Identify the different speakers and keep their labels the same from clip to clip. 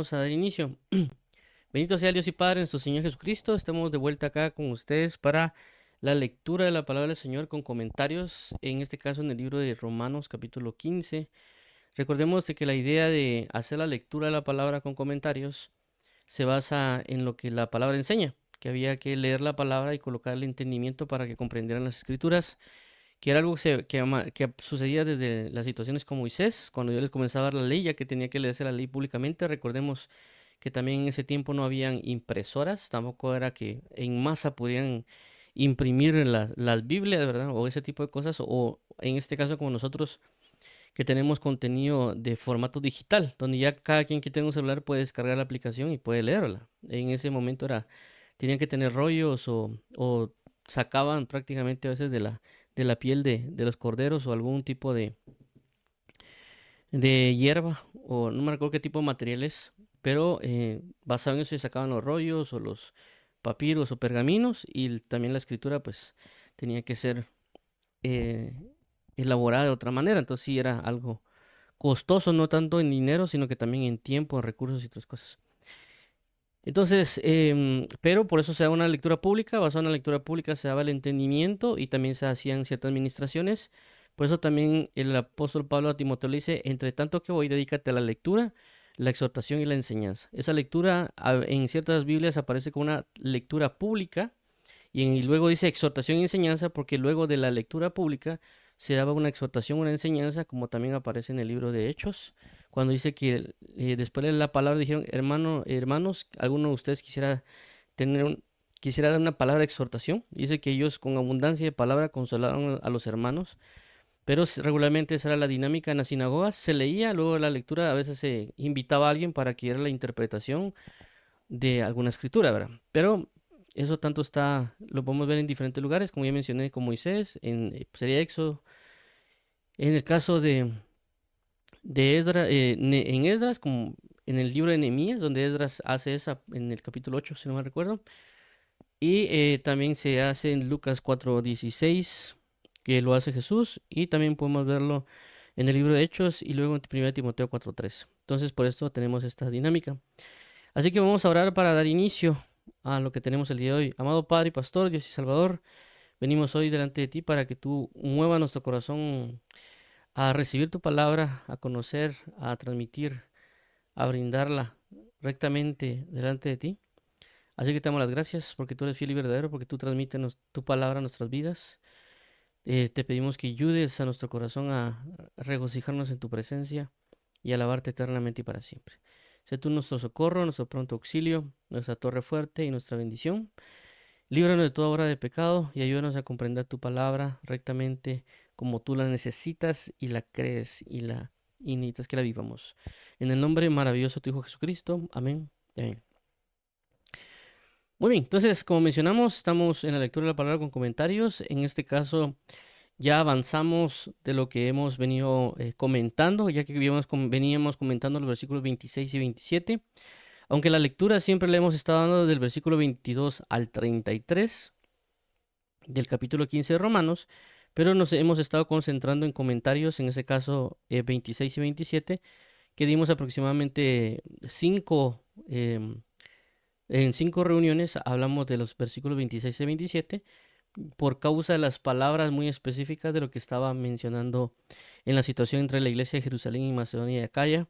Speaker 1: Vamos a dar inicio. Bendito sea Dios y Padre, nuestro Señor Jesucristo. Estamos de vuelta acá con ustedes para la lectura de la palabra del Señor con comentarios, en este caso en el libro de Romanos capítulo 15. Recordemos de que la idea de hacer la lectura de la palabra con comentarios se basa en lo que la palabra enseña, que había que leer la palabra y colocarle entendimiento para que comprendieran las escrituras, que era algo que sucedía desde las situaciones con Moisés, cuando Dios les comenzaba a dar la ley, ya que tenía que leerse la ley públicamente. Recordemos que también en ese tiempo no habían impresoras, tampoco era que en masa podían imprimir las Biblias, ¿verdad? O ese tipo de cosas, o en este caso como nosotros que tenemos contenido de formato digital, donde ya cada quien que tenga un celular puede descargar la aplicación y puede leerla. En ese momento tenían que tener rollos o sacaban prácticamente a veces de la piel de los corderos o algún tipo de hierba, o no me recuerdo qué tipo de materiales, pero basado en eso se sacaban los rollos o los papiros o pergaminos, y también la escritura pues tenía que ser eh, elaborada de otra manera. Entonces sí era algo costoso, no tanto en dinero, sino que también en tiempo, en recursos y otras cosas. Entonces, pero por eso se da una lectura pública. Basada en la lectura pública se daba el entendimiento y también se hacían ciertas administraciones. Por eso también el apóstol Pablo a Timoteo le dice: entre tanto que voy, dedícate a la lectura, la exhortación y la enseñanza. Esa lectura en ciertas Biblias aparece como una lectura pública, y luego dice exhortación y enseñanza, porque luego de la lectura pública se daba una exhortación, una enseñanza, como también aparece en el libro de Hechos, cuando dice que después de la palabra dijeron: hermanos, alguno de ustedes quisiera dar una palabra de exhortación. Dice que ellos con abundancia de palabra consolaron a los hermanos, pero regularmente esa era la dinámica en las sinagogas. Se leía, luego de la lectura a veces se invitaba a alguien para que diera la interpretación de alguna escritura, ¿verdad? Pero eso lo podemos ver en diferentes lugares, como ya mencioné, con Moisés, sería Éxodo. En el caso de Esdras, en Esdras, como en el libro de Nehemías, donde Esdras hace esa en el capítulo 8 si no me recuerdo. Y también se hace en Lucas 4:16, que lo hace Jesús, y también podemos verlo en el libro de Hechos y luego en 1 Timoteo 4:3. Entonces, por esto tenemos esta dinámica. Así que vamos a orar para dar inicio a lo que tenemos el día de hoy. Amado Padre y Pastor, Dios y Salvador, venimos hoy delante de ti para que tú muevas nuestro corazón a recibir tu palabra, a conocer, a transmitir, a brindarla rectamente delante de ti. Así que te damos las gracias porque tú eres fiel y verdadero, porque tú transmites tu palabra a nuestras vidas. Te pedimos que ayudes a nuestro corazón a regocijarnos en tu presencia y alabarte eternamente y para siempre. Sé tú nuestro socorro, nuestro pronto auxilio, nuestra torre fuerte y nuestra bendición. Líbranos de toda obra de pecado y ayúdanos a comprender tu palabra rectamente como tú la necesitas y la crees y necesitas que la vivamos. En el nombre maravilloso de tu Hijo Jesucristo. Amén. Amén. Muy bien, entonces, como mencionamos, estamos en la lectura de la palabra con comentarios. En este caso, ya avanzamos de lo que hemos venido comentando, ya que veníamos comentando los versículos 26 y 27. Aunque la lectura siempre le hemos estado dando del versículo 22 al 33 del capítulo 15 de Romanos, pero nos hemos estado concentrando en comentarios, en ese caso 26 y 27, que dimos aproximadamente 5, en 5 reuniones hablamos de los versículos 26 y 27, por causa de las palabras muy específicas de lo que estaba mencionando en la situación entre la iglesia de Jerusalén y Macedonia y Acaya.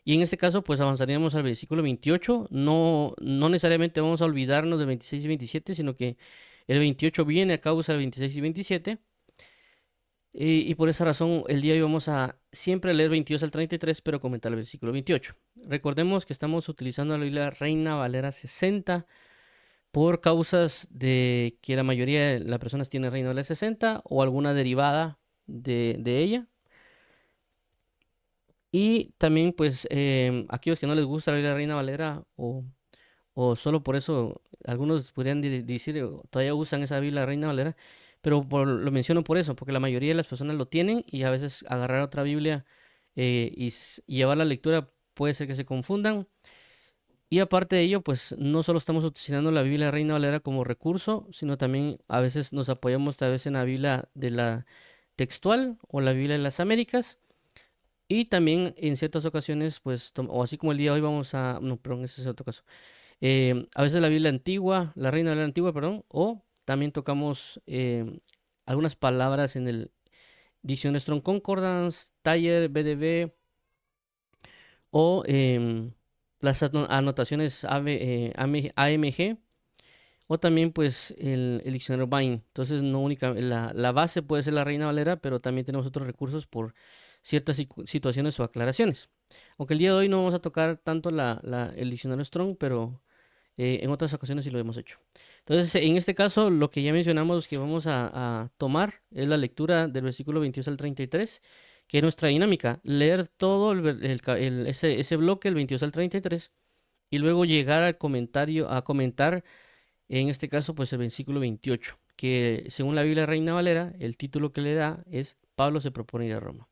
Speaker 1: Y en este caso, pues avanzaríamos al versículo 28. No necesariamente vamos a olvidarnos de 26 y 27, sino que el 28 viene a causa del 26 y 27. Y por esa razón, el día de hoy vamos a siempre leer 22 al 33, pero comentar el versículo 28. Recordemos que estamos utilizando la Biblia Reina Valera 60 por causas de que la mayoría de las personas tienen Reina Valera 60 o alguna derivada de ella. Y también, pues, aquellos que no les gusta la Reina Valera o solo por eso, algunos podrían decir, todavía usan esa Biblia Reina Valera, pero lo menciono por eso, porque la mayoría de las personas lo tienen y a veces agarrar otra Biblia y llevar la lectura puede ser que se confundan. Y aparte de ello, pues no solo estamos utilizando la Biblia Reina Valera como recurso, sino también a veces nos apoyamos tal vez en la Biblia de la textual o la Biblia de las Américas, Y también en ciertas ocasiones, pues, o así como el día de hoy vamos a, no, perdón, ese es otro caso. A veces la Biblia antigua, la Reina Valera antigua, perdón, o también tocamos algunas palabras en el Diccionario Strong Concordance, Taller, BDB, o las anotaciones AMG, o también pues el diccionario Vine. Entonces, no única, la base puede ser la Reina Valera, pero también tenemos otros recursos por ciertas situaciones o aclaraciones. Aunque el día de hoy no vamos a tocar tanto el diccionario Strong, pero en otras ocasiones sí lo hemos hecho. Entonces, en este caso, lo que ya mencionamos que vamos a tomar es la lectura del versículo 22 al 33, que es nuestra dinámica, leer todo ese bloque, el 22 al 33, y luego llegar al comentario, a comentar, en este caso, pues el versículo 28, que según la Biblia Reina Valera, el título que le da es Pablo se propone ir a Roma.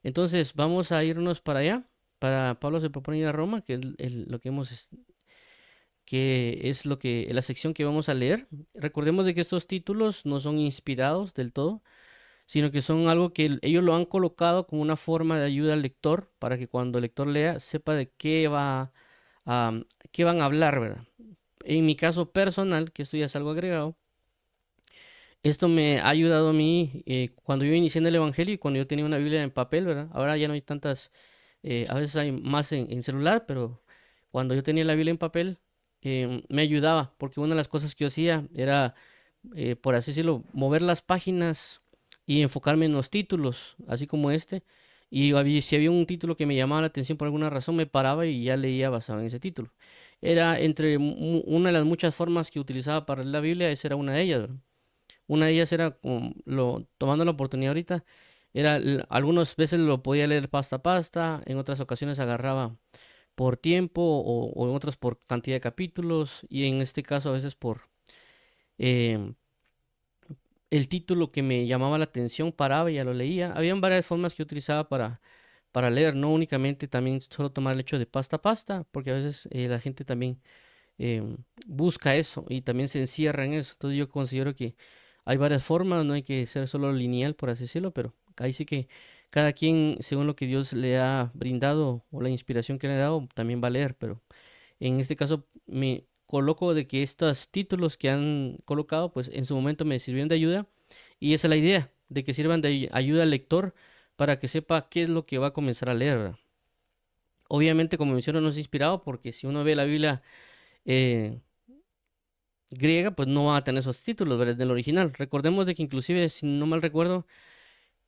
Speaker 1: Entonces, vamos a irnos para allá, para Pablo se propone ir a Roma, que es lo que hemos que es lo que la sección que vamos a leer. Recordemos de que estos títulos no son inspirados del todo, sino que son algo que ellos lo han colocado como una forma de ayuda al lector para que cuando el lector lea sepa de qué van a hablar, ¿verdad? En mi caso personal, que esto ya es algo agregado, esto me ha ayudado a mí cuando yo inicié en el Evangelio y cuando yo tenía una Biblia en papel, ¿verdad? Ahora ya no hay tantas, a veces hay más en celular, pero cuando yo tenía la Biblia en papel, me ayudaba, porque una de las cosas que yo hacía era, por así decirlo, mover las páginas y enfocarme en los títulos, así como este. Y si había un título que me llamaba la atención por alguna razón, me paraba y ya leía basado en ese título. Era entre una de las muchas formas que utilizaba para leer la Biblia, esa era una de ellas, ¿verdad? Una de ellas era, tomando la oportunidad ahorita, era, algunas veces lo podía leer pasta a pasta, en otras ocasiones agarraba por tiempo o en otras por cantidad de capítulos y en este caso a veces por em, el título que me llamaba la atención, paraba y ya lo leía. Habían varias formas que utilizaba para leer, no únicamente también solo tomar el hecho de pasta a pasta, porque a veces la gente también busca eso y también se encierra en eso. Entonces yo considero que hay varias formas, no hay que ser solo lineal, por así decirlo, pero ahí sí que cada quien, según lo que Dios le ha brindado o la inspiración que le ha dado, también va a leer, pero en este caso me coloco de que estos títulos que han colocado, pues en su momento me sirvieron de ayuda y esa es la idea, de que sirvan de ayuda al lector para que sepa qué es lo que va a comenzar a leer, ¿verdad? Obviamente, como menciono, no es inspirado porque si uno ve la Biblia eh, griega, pues no va a tener esos títulos, ¿verdad? Del original. Recordemos de que inclusive, si no mal recuerdo,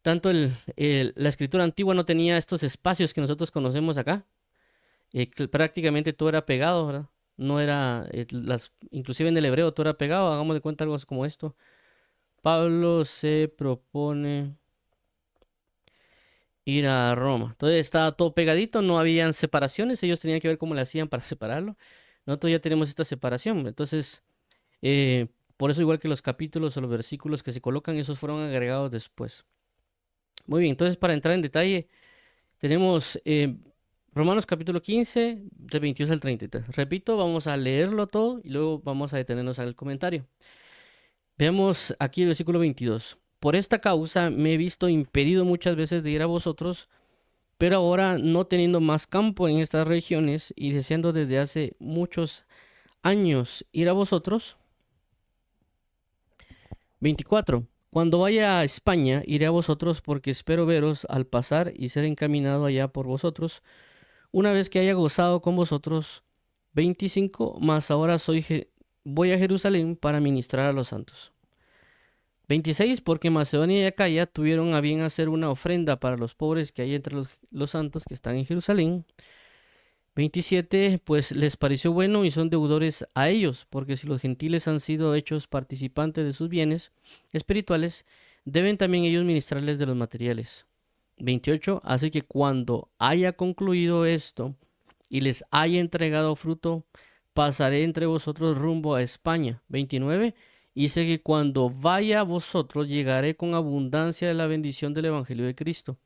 Speaker 1: tanto la escritura antigua no tenía estos espacios que nosotros conocemos acá. Que prácticamente todo era pegado, ¿verdad? No era, inclusive en el hebreo todo era pegado. Hagamos de cuenta algo así como esto. Pablo se propone ir a Roma. Entonces estaba todo pegadito, no habían separaciones. Ellos tenían que ver cómo le hacían para separarlo. Nosotros ya tenemos esta separación. Entonces, Eh, por eso, igual que los capítulos o los versículos que se colocan, esos fueron agregados después. Muy bien, entonces para entrar en detalle, tenemos Romanos capítulo 15, de 22 al 33. Repito, vamos a leerlo todo y luego vamos a detenernos al comentario. Veamos aquí el versículo 22. Por esta causa me he visto impedido muchas veces de ir a vosotros, pero ahora no teniendo más campo en estas regiones y deseando desde hace muchos años ir a vosotros. 24. Cuando vaya a España, iré a vosotros porque espero veros al pasar y ser encaminado allá por vosotros, una vez que haya gozado con vosotros. 25. Mas ahora voy a Jerusalén para ministrar a los santos. 26. Porque Macedonia y Acaya tuvieron a bien hacer una ofrenda para los pobres que hay entre los santos que están en Jerusalén. 27. Pues les pareció bueno y son deudores a ellos, porque si los gentiles han sido hechos participantes de sus bienes espirituales, deben también ellos ministrarles de los materiales. 28. Así que cuando haya concluido esto y les haya entregado fruto, pasaré entre vosotros rumbo a España. 29. Y sé que cuando vaya a vosotros llegaré con abundancia de la bendición del Evangelio de Cristo.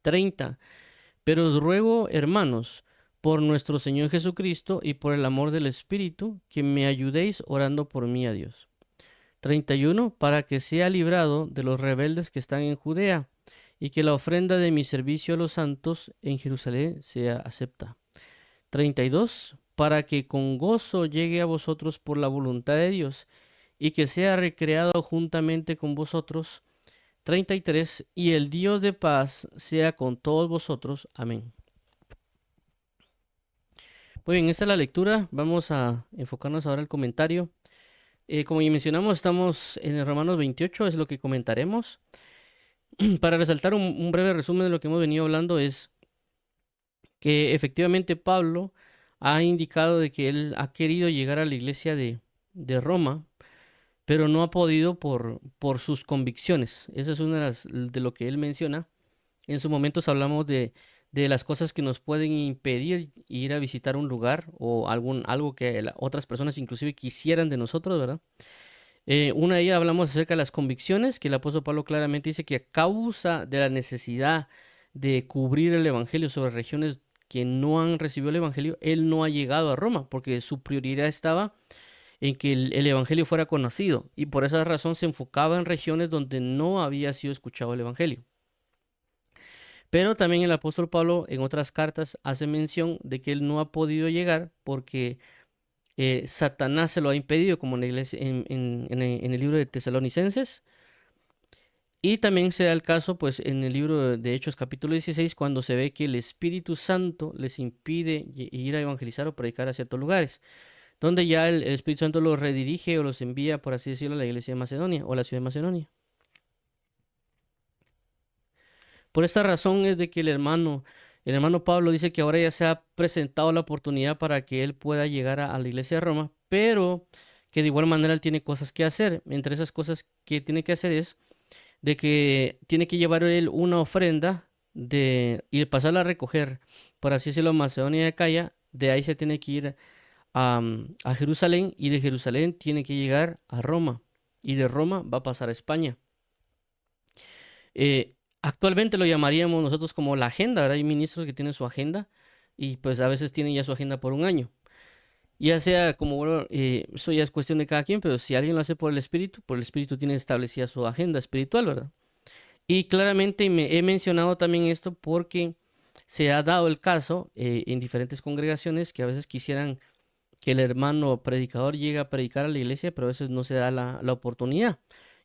Speaker 1: 30. Pero os ruego, hermanos, por nuestro Señor Jesucristo y por el amor del Espíritu, que me ayudéis orando por mí a Dios. 31. Para que sea librado de los rebeldes que están en Judea y que la ofrenda de mi servicio a los santos en Jerusalén sea acepta. 32. Para que con gozo llegue a vosotros por la voluntad de Dios y que sea recreado juntamente con vosotros. 33. Y el Dios de paz sea con todos vosotros. Amén. Muy bien, esta es la lectura. Vamos a enfocarnos ahora al comentario. Como ya mencionamos, estamos en el Romanos 28, es lo que comentaremos. Para resaltar un breve resumen de lo que hemos venido hablando es que efectivamente Pablo ha indicado de que él ha querido llegar a la iglesia de Roma, pero no ha podido por sus convicciones. Esa es una de lo que él menciona. En su momento hablamos de las cosas que nos pueden impedir ir a visitar un lugar o algo que otras personas inclusive quisieran de nosotros, ¿verdad? Una de ellas hablamos acerca de las convicciones, que el apóstol Pablo claramente dice que a causa de la necesidad de cubrir el evangelio sobre regiones que no han recibido el evangelio, él no ha llegado a Roma, porque su prioridad estaba en que el evangelio fuera conocido, y por esa razón se enfocaba en regiones donde no había sido escuchado el evangelio. Pero también el apóstol Pablo en otras cartas hace mención de que él no ha podido llegar porque Satanás se lo ha impedido, como en la iglesia, en el libro de Tesalonicenses. Y también se da el caso, pues, en el libro de Hechos, capítulo 16, cuando se ve que el Espíritu Santo les impide ir a evangelizar o predicar a ciertos lugares, donde ya el Espíritu Santo los redirige o los envía, por así decirlo, a la iglesia de Macedonia o a la ciudad de Macedonia. Por esta razón es de que el hermano Pablo dice que ahora ya se ha presentado la oportunidad para que él pueda llegar a la iglesia de Roma, pero que de igual manera él tiene cosas que hacer. Entre esas cosas que tiene que hacer es de que tiene que llevar él una ofrenda y pasarla a recoger, por así decirlo, a Macedonia y Acaya. De ahí se tiene que ir a Jerusalén y de Jerusalén tiene que llegar a Roma y de Roma va a pasar a España. Actualmente lo llamaríamos nosotros como la agenda, ¿verdad? Hay ministros que tienen su agenda y pues a veces tienen ya su agenda por un año. Ya sea como, bueno, eso ya es cuestión de cada quien, pero si alguien lo hace por el Espíritu tiene establecida su agenda espiritual, ¿verdad? Y claramente me he mencionado también esto porque se ha dado el caso en diferentes congregaciones que a veces quisieran que el hermano predicador llegue a predicar a la iglesia, pero a veces no se da la oportunidad.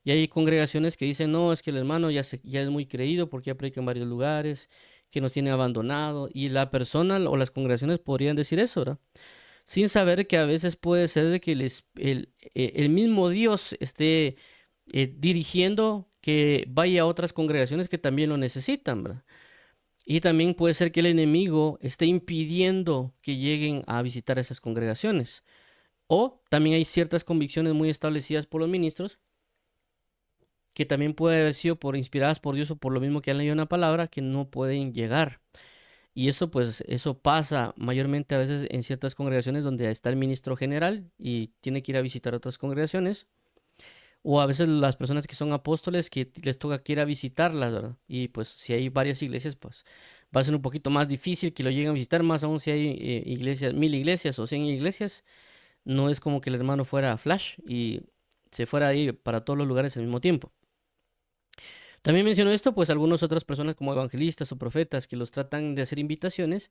Speaker 1: Y hay congregaciones que dicen, no, es que el hermano ya es muy creído porque ya predica en varios lugares, que nos tiene abandonado. Y la persona o las congregaciones podrían decir eso, ¿verdad? Sin saber que a veces puede ser de que el mismo Dios esté dirigiendo que vaya a otras congregaciones que también lo necesitan, ¿verdad? Y también puede ser que el enemigo esté impidiendo que lleguen a visitar esas congregaciones. O también hay ciertas convicciones muy establecidas por los ministros que también puede haber sido inspiradas por Dios o por lo mismo que han leído una palabra que no pueden llegar. Y eso pues eso pasa mayormente a veces en ciertas congregaciones donde está el ministro general y tiene que ir a visitar otras congregaciones. O a veces las personas que son apóstoles que les toca que ir a visitarlas, ¿verdad? Y pues si hay varias iglesias, pues va a ser un poquito más difícil que lo lleguen a visitar, más aún si hay iglesias, 1000 iglesias o 100 iglesias. No es como que el hermano fuera flash y se fuera ahí para todos los lugares al mismo tiempo. También menciono esto, pues algunas otras personas como evangelistas o profetas que los tratan de hacer invitaciones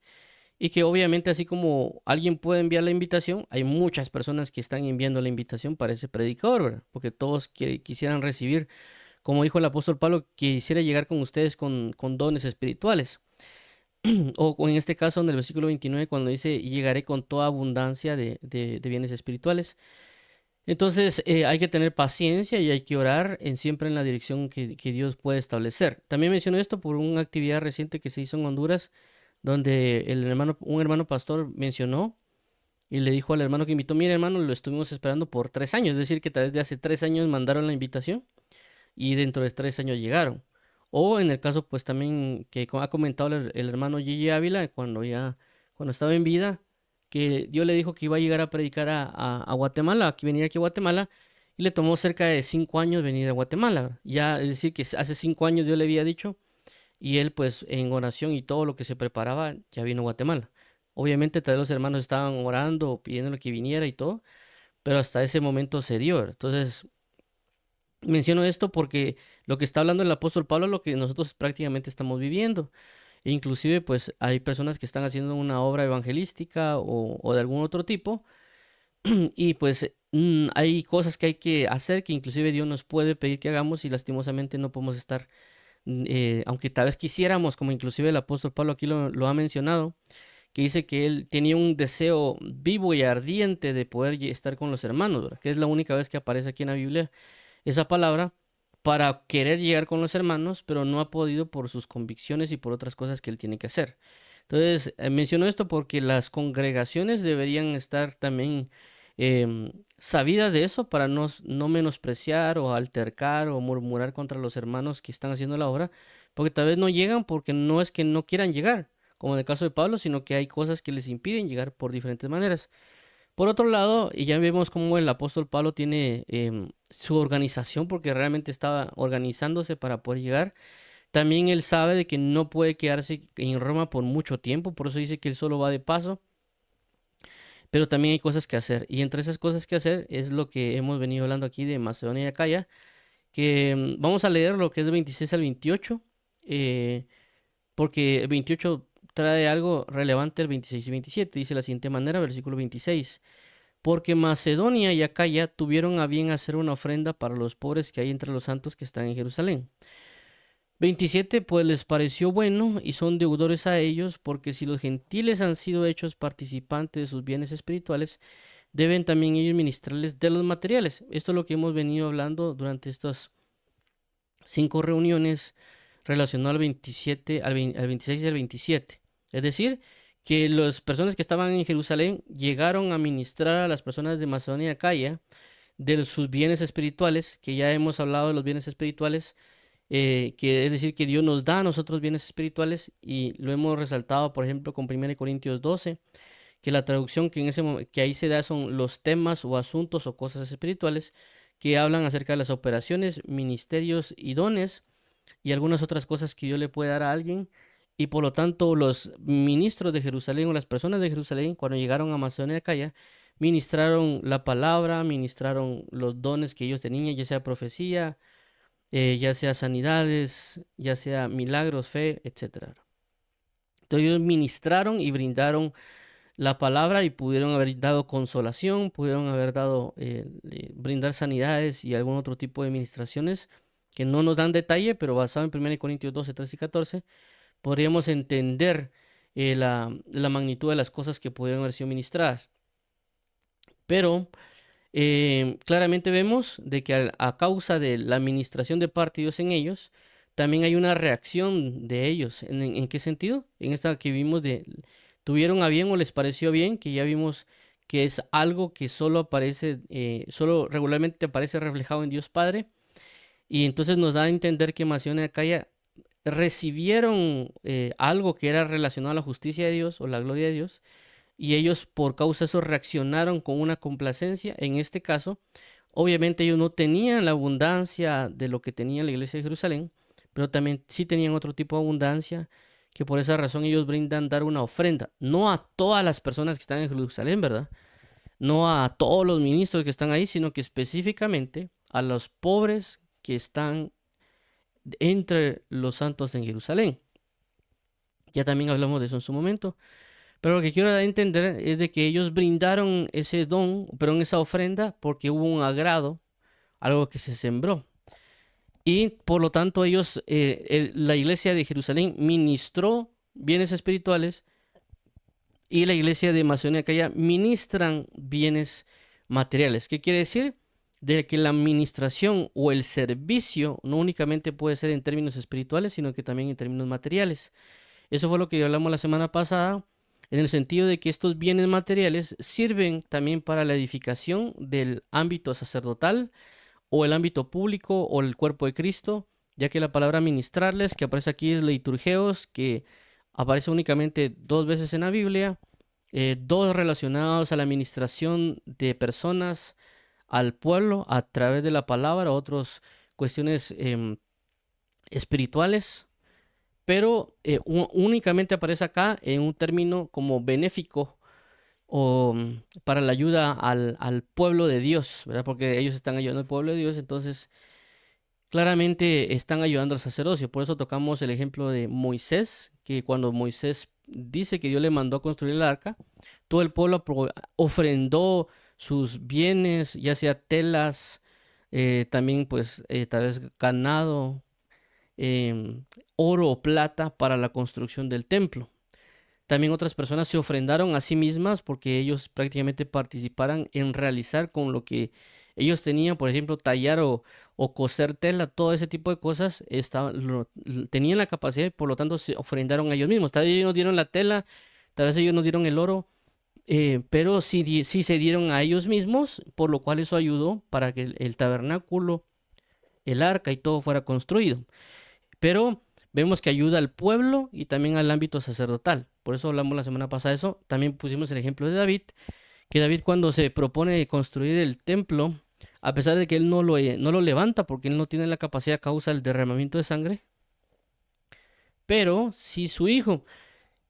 Speaker 1: y que obviamente así como alguien puede enviar la invitación, hay muchas personas que están enviando la invitación para ese predicador, ¿verdad? Porque todos quisieran recibir, como dijo el apóstol Pablo, quisiera llegar con ustedes con dones espirituales. O en este caso en el versículo 29 cuando dice, y llegaré con toda abundancia de bienes espirituales. Entonces hay que tener paciencia y hay que orar siempre en la dirección que Dios puede establecer. También menciono esto por una actividad reciente que se hizo en Honduras, donde un hermano pastor mencionó y le dijo al hermano que invitó, mire hermano, lo estuvimos esperando por 3 años, es decir, que tal vez de hace 3 años mandaron la invitación y dentro de 3 años llegaron. O en el caso, pues también que ha comentado el hermano Gigi Ávila, cuando estaba en vida, que Dios le dijo que iba a llegar a predicar a Guatemala, que venir aquí a Guatemala, y le tomó cerca de 5 años venir a Guatemala, ¿verdad? Ya, es decir, que hace 5 años Dios le había dicho, y él, pues, en oración y todo lo que se preparaba, ya vino a Guatemala. Obviamente, tal vez los hermanos estaban orando, pidiéndole que viniera y todo, pero hasta ese momento se dio, ¿verdad? Entonces, menciono esto porque lo que está hablando el apóstol Pablo es lo que nosotros prácticamente estamos viviendo. E inclusive, pues hay personas que están haciendo una obra evangelística o de algún otro tipo y pues hay cosas que hay que hacer que inclusive Dios nos puede pedir que hagamos y lastimosamente no podemos estar, aunque tal vez quisiéramos, como inclusive el apóstol Pablo aquí lo ha mencionado, que dice que él tenía un deseo vivo y ardiente de poder estar con los hermanos, ¿verdad? Que es la única vez que aparece aquí en la Biblia esa palabra para querer llegar con los hermanos, pero no ha podido por sus convicciones y por otras cosas que él tiene que hacer. Entonces, menciono esto porque las congregaciones deberían estar también sabidas de eso para no menospreciar o altercar o murmurar contra los hermanos que están haciendo la obra, porque tal vez no llegan porque no es que no quieran llegar, como en el caso de Pablo, sino que hay cosas que les impiden llegar por diferentes maneras. Por otro lado, y ya vemos cómo el apóstol Pablo tiene su organización, porque realmente estaba organizándose para poder llegar. También él sabe de que no puede quedarse en Roma por mucho tiempo, por eso dice que él solo va de paso, pero también hay cosas que hacer. Y entre esas cosas que hacer es lo que hemos venido hablando aquí de Macedonia y Acaya, que vamos a leer lo que es de 26 al 28, eh, porque el 28 trae algo relevante, el 26 y 27, dice de la siguiente manera, versículo 26. Porque Macedonia y Acaya tuvieron a bien hacer una ofrenda para los pobres que hay entre los santos que están en Jerusalén. 27, pues les pareció bueno y son deudores a ellos, porque si los gentiles han sido hechos participantes de sus bienes espirituales, deben también ellos ministrarles de los materiales. Esto es lo que hemos venido hablando durante estas 5 reuniones relacionadas al 27, al 26 y al 27. Es decir, que las personas que estaban en Jerusalén llegaron a ministrar a las personas de Macedonia y Acaya de sus bienes espirituales, que ya hemos hablado de los bienes espirituales, que es decir, que Dios nos da a nosotros bienes espirituales y lo hemos resaltado, por ejemplo, con 1 Corintios 12, que la traducción que, que ahí se da son los temas o asuntos o cosas espirituales que hablan acerca de las operaciones, ministerios y dones y algunas otras cosas que Dios le puede dar a alguien. Y por lo tanto, los ministros de Jerusalén o las personas de Jerusalén, cuando llegaron a Macedonia y Acaya, ministraron la palabra, ministraron los dones que ellos tenían, ya sea profecía, ya sea sanidades, ya sea milagros, fe, etcétera. Entonces ellos ministraron y brindaron la palabra y pudieron haber dado consolación, pudieron haber dado, brindar sanidades y algún otro tipo de ministraciones que no nos dan detalle, pero basado en 1 Corintios 12, 13 y 14, podríamos entender la magnitud de las cosas que pudieron haber sido ministradas. Pero claramente vemos de que a causa de la administración de parte de Dios en ellos, también hay una reacción de ellos. ¿En qué sentido? En esta que vimos de, tuvieron a bien o les pareció bien, que ya vimos que es algo que solo aparece, solo regularmente aparece reflejado en Dios Padre. Y entonces nos da a entender que Macedonia y Acaya recibieron algo que era relacionado a la justicia de Dios o la gloria de Dios y ellos por causa de eso reaccionaron con una complacencia. En este caso, obviamente ellos no tenían la abundancia de lo que tenía la iglesia de Jerusalén, pero también sí tenían otro tipo de abundancia, que por esa razón ellos brindan dar una ofrenda, no a todas las personas que están en Jerusalén, ¿verdad? No a todos los ministros que están ahí, sino que específicamente a los pobres que están entre los santos en Jerusalén. Ya también hablamos de eso en su momento. Pero lo que quiero dar a entender es de que ellos brindaron ese don, pero en esa ofrenda, porque hubo un agrado, algo que se sembró. Y por lo tanto ellos, la iglesia de Jerusalén ministró bienes espirituales y la iglesia de Macedonia que allá ministran bienes materiales. ¿Qué quiere decir? De que la administración o el servicio no únicamente puede ser en términos espirituales, sino que también en términos materiales. Eso fue lo que hablamos la semana pasada, en el sentido de que estos bienes materiales sirven también para la edificación del ámbito sacerdotal o el ámbito público o el cuerpo de Cristo, ya que la palabra ministrarles, que aparece aquí es liturgeos, que aparece únicamente 2 veces en la Biblia, dos relacionados a la administración de personas al pueblo a través de la palabra, otras cuestiones espirituales, pero únicamente aparece acá en un término como benéfico o para la ayuda al pueblo de Dios, ¿verdad? Porque ellos están ayudando al pueblo de Dios, entonces claramente están ayudando al sacerdocio. Por eso tocamos el ejemplo de Moisés, que cuando Moisés dice que Dios le mandó a construir el arca, todo el pueblo ofrendó sus bienes, ya sea telas, también pues tal vez ganado, oro o plata para la construcción del templo. También otras personas se ofrendaron a sí mismas porque ellos prácticamente participaran en realizar con lo que ellos tenían, por ejemplo, tallar o coser tela, todo ese tipo de cosas, tenían la capacidad y por lo tanto se ofrendaron a ellos mismos. Tal vez ellos no dieron la tela, tal vez ellos no dieron el oro, pero sí, sí se dieron a ellos mismos, por lo cual eso ayudó para que el tabernáculo, el arca y todo fuera construido. Pero vemos que ayuda al pueblo y también al ámbito sacerdotal. Por eso hablamos la semana pasada de eso. También pusimos el ejemplo de David, que David cuando se propone construir el templo, a pesar de que él no lo levanta porque él no tiene la capacidad a causa del derramamiento de sangre, pero sí su hijo,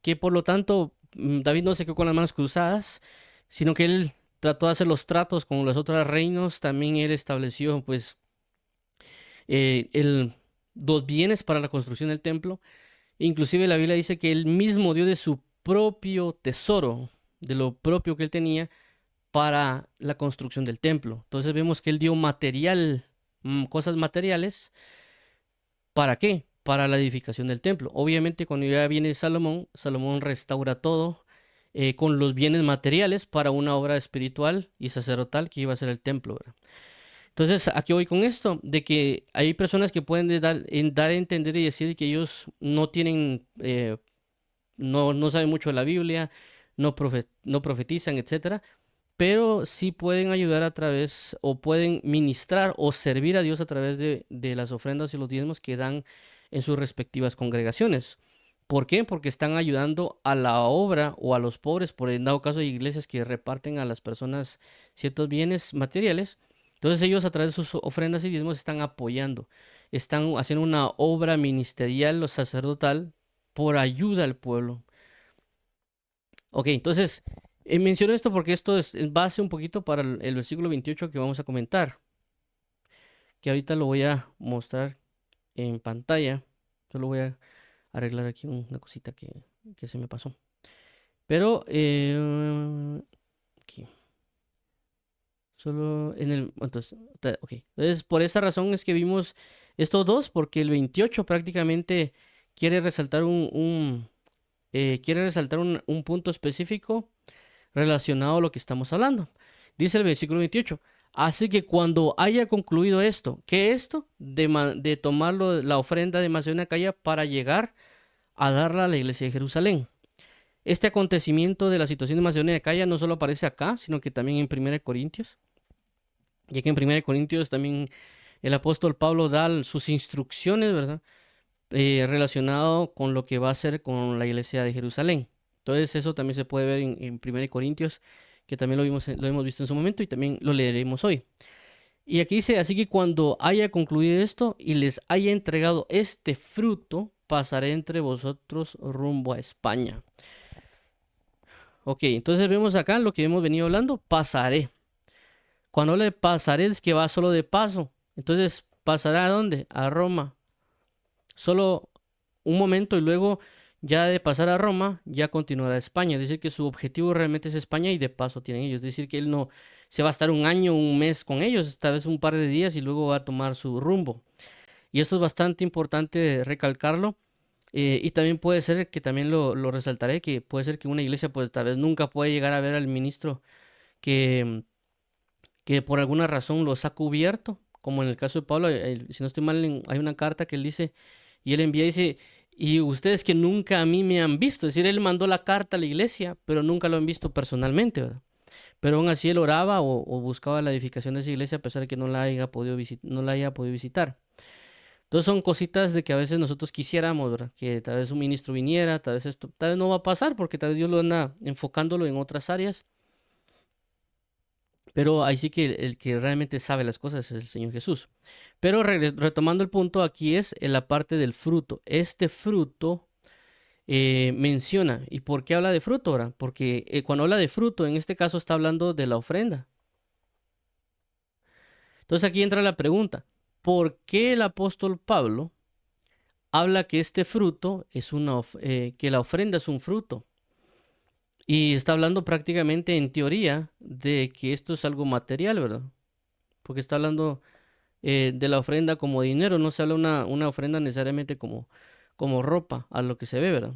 Speaker 1: que por lo tanto David no se quedó con las manos cruzadas, sino que él trató de hacer los tratos con los otros reinos, también él estableció pues el, dos bienes para la construcción del templo. Inclusive la Biblia dice que él mismo dio de su propio tesoro, de lo propio que él tenía para la construcción del templo. Entonces vemos que él dio material, cosas materiales. ¿Para qué? Para la edificación del templo. Obviamente cuando ya viene Salomón, Salomón restaura todo con los bienes materiales para una obra espiritual y sacerdotal que iba a ser el templo, ¿verdad? Entonces, aquí voy con esto, de que hay personas que pueden dar a entender y decir que ellos no tienen, no saben mucho de la Biblia, no profetizan, etcétera, pero sí pueden ayudar a través, o pueden ministrar o servir a Dios a través de las ofrendas y los diezmos que dan en sus respectivas congregaciones. ¿Por qué? Porque están ayudando a la obra o a los pobres, por en dado caso hay iglesias que reparten a las personas ciertos bienes materiales. Entonces ellos a través de sus ofrendas y diezmos están apoyando, están haciendo una obra ministerial o sacerdotal por ayuda al pueblo. Ok, entonces menciono esto porque esto es en base un poquito para el versículo 28 que vamos a comentar, que ahorita lo voy a mostrar en pantalla. Solo voy a arreglar aquí una cosita que se me pasó. Pero, aquí, solo en el, entonces, ok. Entonces, por esa razón es que vimos estos dos, porque el 28 prácticamente quiere resaltar un punto específico relacionado a lo que estamos hablando. Dice el versículo 28. Así que cuando haya concluido esto, ¿qué es esto? De tomarlo, la ofrenda de Macedonia Acaya para llegar a darla a la iglesia de Jerusalén. Este acontecimiento de la situación de Macedonia Acaya no solo aparece acá, sino que también en 1 Corintios. Ya que en 1 Corintios también el apóstol Pablo da sus instrucciones, ¿verdad? Relacionado con lo que va a hacer con la iglesia de Jerusalén. Entonces eso también se puede ver en 1 Corintios, que también lo hemos visto en su momento y también lo leeremos hoy. Y aquí dice, así que cuando haya concluido esto y les haya entregado este fruto, pasaré entre vosotros rumbo a España. Ok, entonces vemos acá lo que hemos venido hablando, pasaré. Cuando le pasaré es que va solo de paso. Entonces, ¿pasará a dónde? A Roma. Solo un momento y luego ya de pasar a Roma, ya continuará a España. Es decir, que su objetivo realmente es España y de paso tienen ellos. Es decir, que él no se va a estar un año, un mes con ellos, tal vez un par de días y luego va a tomar su rumbo. Y esto es bastante importante recalcarlo. Y también puede ser que también lo resaltaré, que puede ser que una iglesia pues tal vez nunca puede llegar a ver al ministro que, que por alguna razón los ha cubierto, como en el caso de Pablo, si no estoy mal, hay una carta que él dice, y él envía y dice, y ustedes que nunca a mí me han visto, es decir, él mandó la carta a la iglesia, pero nunca lo han visto personalmente, ¿verdad? Pero aún así él oraba o buscaba la edificación de esa iglesia a pesar de que no la haya podido no la haya podido visitar. Entonces son cositas de que a veces nosotros quisiéramos, ¿verdad? Que tal vez un ministro viniera, tal vez esto, tal vez no va a pasar porque tal vez Dios lo anda enfocándolo en otras áreas. Pero ahí sí que el que realmente sabe las cosas es el Señor Jesús. Pero retomando el punto, aquí es en la parte del fruto. Este fruto menciona. ¿Y por qué habla de fruto ahora? Porque cuando habla de fruto, en este caso está hablando de la ofrenda. Entonces aquí entra la pregunta. por qué el apóstol Pablo habla que este fruto es que la ofrenda es un fruto. Y está hablando prácticamente en teoría de que esto es algo material, ¿verdad? Porque está hablando de la ofrenda como dinero, no se habla una ofrenda necesariamente como ropa, a lo que se ve, ¿verdad?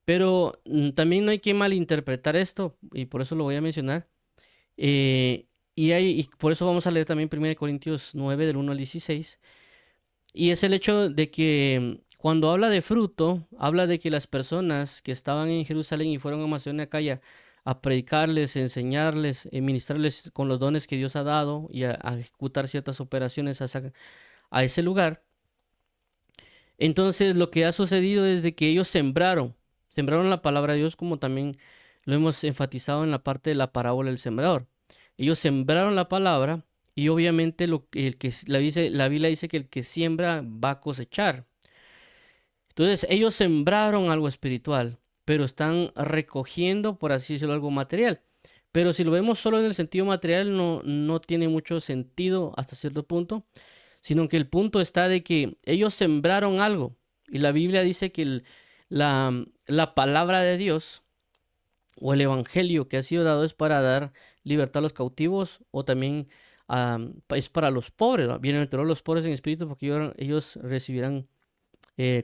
Speaker 1: Pero también no hay que malinterpretar esto, y por eso lo voy a mencionar. eh, y por eso vamos a leer también 1 Corintios 9 del 1 al 16. Y es el hecho de que cuando habla de fruto, habla de que las personas que estaban en Jerusalén y fueron a Macedonia Acaya a predicarles, enseñarles, ministrarles con los dones que Dios ha dado y a ejecutar ciertas operaciones a ese lugar. Entonces lo que ha sucedido es de que ellos sembraron la palabra de Dios, como también lo hemos enfatizado en la parte de la parábola del sembrador. Ellos sembraron la palabra y obviamente la Biblia dice que el que siembra va a cosechar. Entonces ellos sembraron algo espiritual, pero están recogiendo, por así decirlo, algo material. Pero si lo vemos solo en el sentido material, no tiene mucho sentido hasta cierto punto, sino que el punto está de que ellos sembraron algo. Y la Biblia dice que la palabra de Dios o el evangelio que ha sido dado es para dar libertad a los cautivos o también es para los pobres, ¿va? Bienaventurados los pobres en espíritu porque ellos recibirán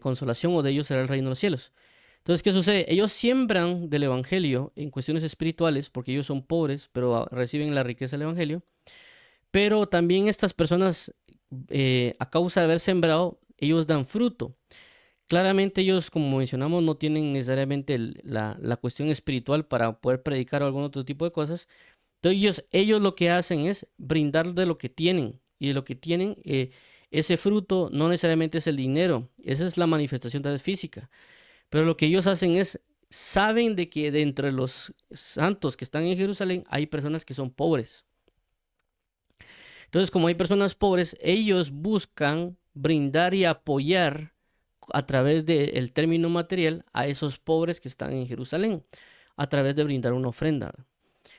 Speaker 1: consolación o de ellos será el reino de los cielos. Entonces, ¿qué sucede? Ellos siembran del evangelio en cuestiones espirituales porque ellos son pobres, pero reciben la riqueza del evangelio. Pero también estas personas, a causa de haber sembrado, ellos dan fruto. Claramente ellos, como mencionamos, no tienen necesariamente la cuestión espiritual para poder predicar o algún otro tipo de cosas. Entonces ellos lo que hacen es brindar de lo que tienen. Y de lo que tienen, ese fruto no necesariamente es el dinero. Esa es la manifestación tal vez física. Pero lo que ellos hacen es, saben de que de entre los santos que están en Jerusalén hay personas que son pobres. Entonces, como hay personas pobres, ellos buscan brindar y apoyar a través del término material a esos pobres que están en Jerusalén, a través de brindar una ofrenda.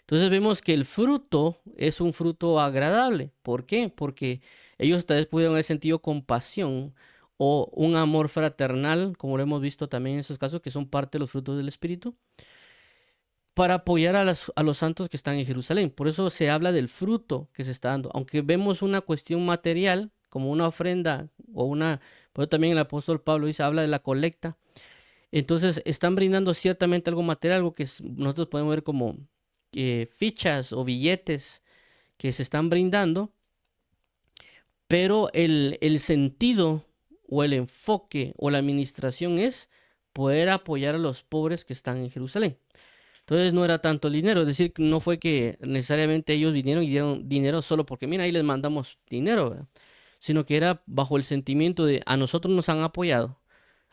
Speaker 1: Entonces vemos que el fruto es un fruto agradable. ¿Por qué? Porque ellos tal vez pudieron haber sentido compasión o un amor fraternal, como lo hemos visto también en esos casos, que son parte de los frutos del Espíritu, para apoyar a los santos que están en Jerusalén. Por eso se habla del fruto que se está dando. Aunque vemos una cuestión material, como una ofrenda o pero también el apóstol Pablo dice, habla de la colecta. Entonces están brindando ciertamente algo material, algo que nosotros podemos ver como fichas o billetes que se están brindando, pero el sentido o el enfoque o la administración es poder apoyar a los pobres que están en Jerusalén. Entonces no era tanto el dinero, es decir, no fue que necesariamente ellos vinieron y dieron dinero solo porque, mira, ahí les mandamos dinero, ¿verdad? Sino que era bajo el sentimiento de a nosotros nos han apoyado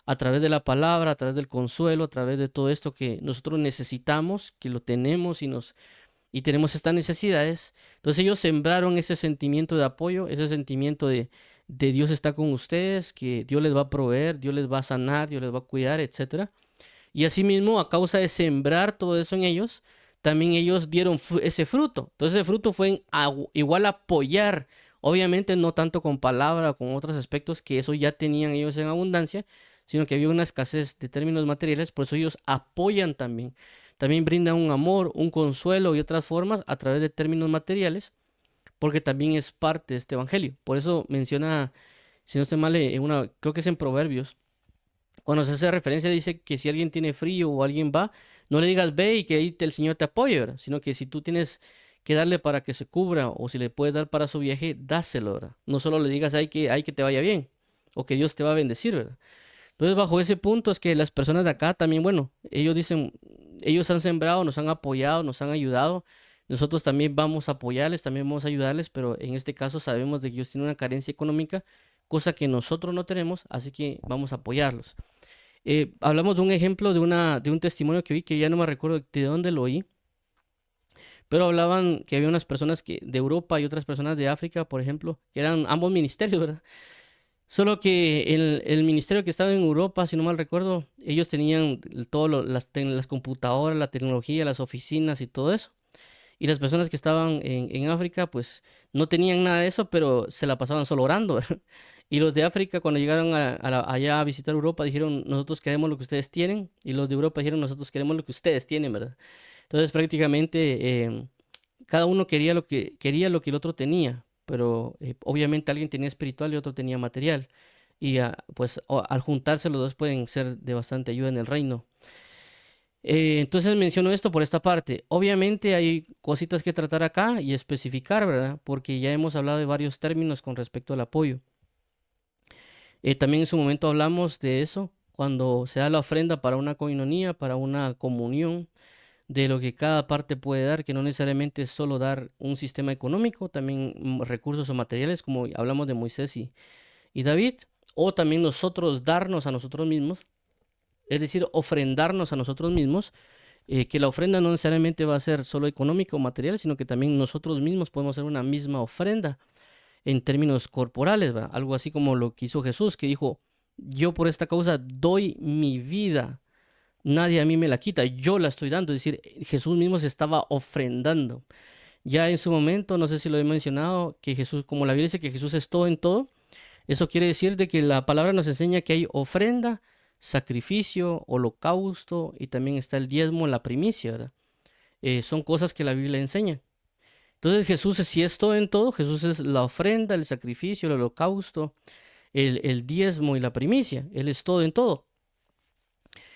Speaker 1: a través de la palabra, a través del consuelo, a través de todo esto que nosotros necesitamos, que lo tenemos y tenemos estas necesidades. Entonces ellos sembraron ese sentimiento de apoyo, ese sentimiento de Dios está con ustedes, que Dios les va a proveer, Dios les va a sanar, Dios les va a cuidar, etcétera. Y asimismo, a causa de sembrar todo eso en ellos, también ellos dieron ese fruto. Entonces ese fruto fue igual apoyar, obviamente no tanto con palabra o con otros aspectos que eso ya tenían ellos en abundancia, sino que había una escasez de términos materiales, por eso ellos apoyan también. También brindan un amor, un consuelo y otras formas a través de términos materiales, porque también es parte de este evangelio. Por eso menciona, si no estoy mal, creo que es en Proverbios, cuando se hace referencia dice que si alguien tiene frío o alguien va, no le digas ve y que ahí el Señor te apoye, ¿verdad? Sino que si tú tienes que darle para que se cubra o si le puedes dar para su viaje, dáselo, ¿verdad? No solo le digas hay que te vaya bien o que Dios te va a bendecir, ¿verdad? Entonces, bajo ese punto es que las personas de acá también, bueno, ellos dicen, ellos han sembrado, nos han apoyado, nos han ayudado. Nosotros también vamos a apoyarles, también vamos a ayudarles, pero en este caso sabemos de que ellos tienen una carencia económica, cosa que nosotros no tenemos, así que vamos a apoyarlos. Hablamos de un ejemplo de un testimonio que vi, que ya no me recuerdo de dónde lo oí, pero hablaban que había unas personas de Europa y otras personas de África, por ejemplo, que eran ambos ministerios, ¿verdad? Solo que el ministerio que estaba en Europa, si no mal recuerdo, ellos tenían las computadoras, la tecnología, las oficinas y todo eso. Y las personas que estaban en África, pues no tenían nada de eso, pero se la pasaban solo orando, ¿verdad? Y los de África, cuando llegaron allá a visitar Europa, dijeron, nosotros queremos lo que ustedes tienen. Y los de Europa dijeron, nosotros queremos lo que ustedes tienen, ¿verdad? Entonces prácticamente cada uno quería lo que el otro tenía, pero obviamente alguien tenía espiritual y otro tenía material. Y pues al juntarse los dos pueden ser de bastante ayuda en el reino. Entonces menciono esto por esta parte. Obviamente hay cositas que tratar acá y especificar, ¿verdad? Porque ya hemos hablado de varios términos con respecto al apoyo. También en su momento hablamos de eso, cuando se da la ofrenda para una coinonía, para una comunión, de lo que cada parte puede dar, que no necesariamente es solo dar un sistema económico, también recursos o materiales, como hablamos de Moisés y David, o también nosotros darnos a nosotros mismos, es decir, ofrendarnos a nosotros mismos, que la ofrenda no necesariamente va a ser solo económica o material, sino que también nosotros mismos podemos hacer una misma ofrenda en términos corporales, ¿va? Algo así como lo que hizo Jesús, que dijo, yo por esta causa doy mi vida, nadie a mí me la quita, yo la estoy dando, es decir, Jesús mismo se estaba ofrendando. Ya en su momento, no sé si lo he mencionado, que Jesús, como la Biblia dice que Jesús es todo en todo, eso quiere decir de que la palabra nos enseña que hay ofrenda, sacrificio, holocausto y también está el diezmo, la primicia, ¿verdad? Son cosas que la Biblia enseña. Entonces Jesús sí es todo en todo, Jesús es la ofrenda, el sacrificio, el holocausto, el diezmo y la primicia, Él es todo en todo.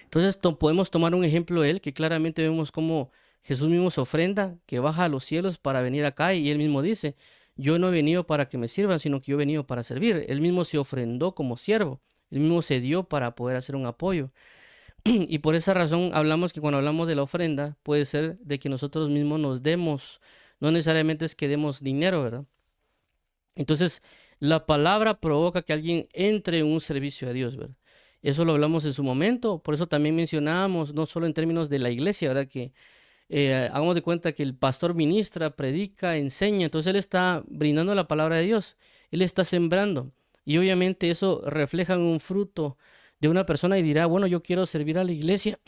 Speaker 1: Entonces podemos tomar un ejemplo de Él, que claramente vemos cómo Jesús mismo se ofrenda, que baja a los cielos para venir acá y Él mismo dice, yo no he venido para que me sirvan, sino que yo he venido para servir. Él mismo se ofrendó como siervo, Él mismo se dio para poder hacer un apoyo. Y por esa razón hablamos que cuando hablamos de la ofrenda, puede ser de que nosotros mismos nos demos, no necesariamente es que demos dinero, ¿verdad? Entonces, la palabra provoca que alguien entre en un servicio a Dios, ¿verdad? Eso lo hablamos en su momento, por eso también mencionábamos, no solo en términos de la iglesia, ¿verdad? Que hagamos de cuenta que el pastor ministra, predica, enseña, entonces él está brindando la palabra de Dios, él está sembrando. Y obviamente eso refleja en un fruto de una persona y dirá, bueno, yo quiero servir a la iglesia,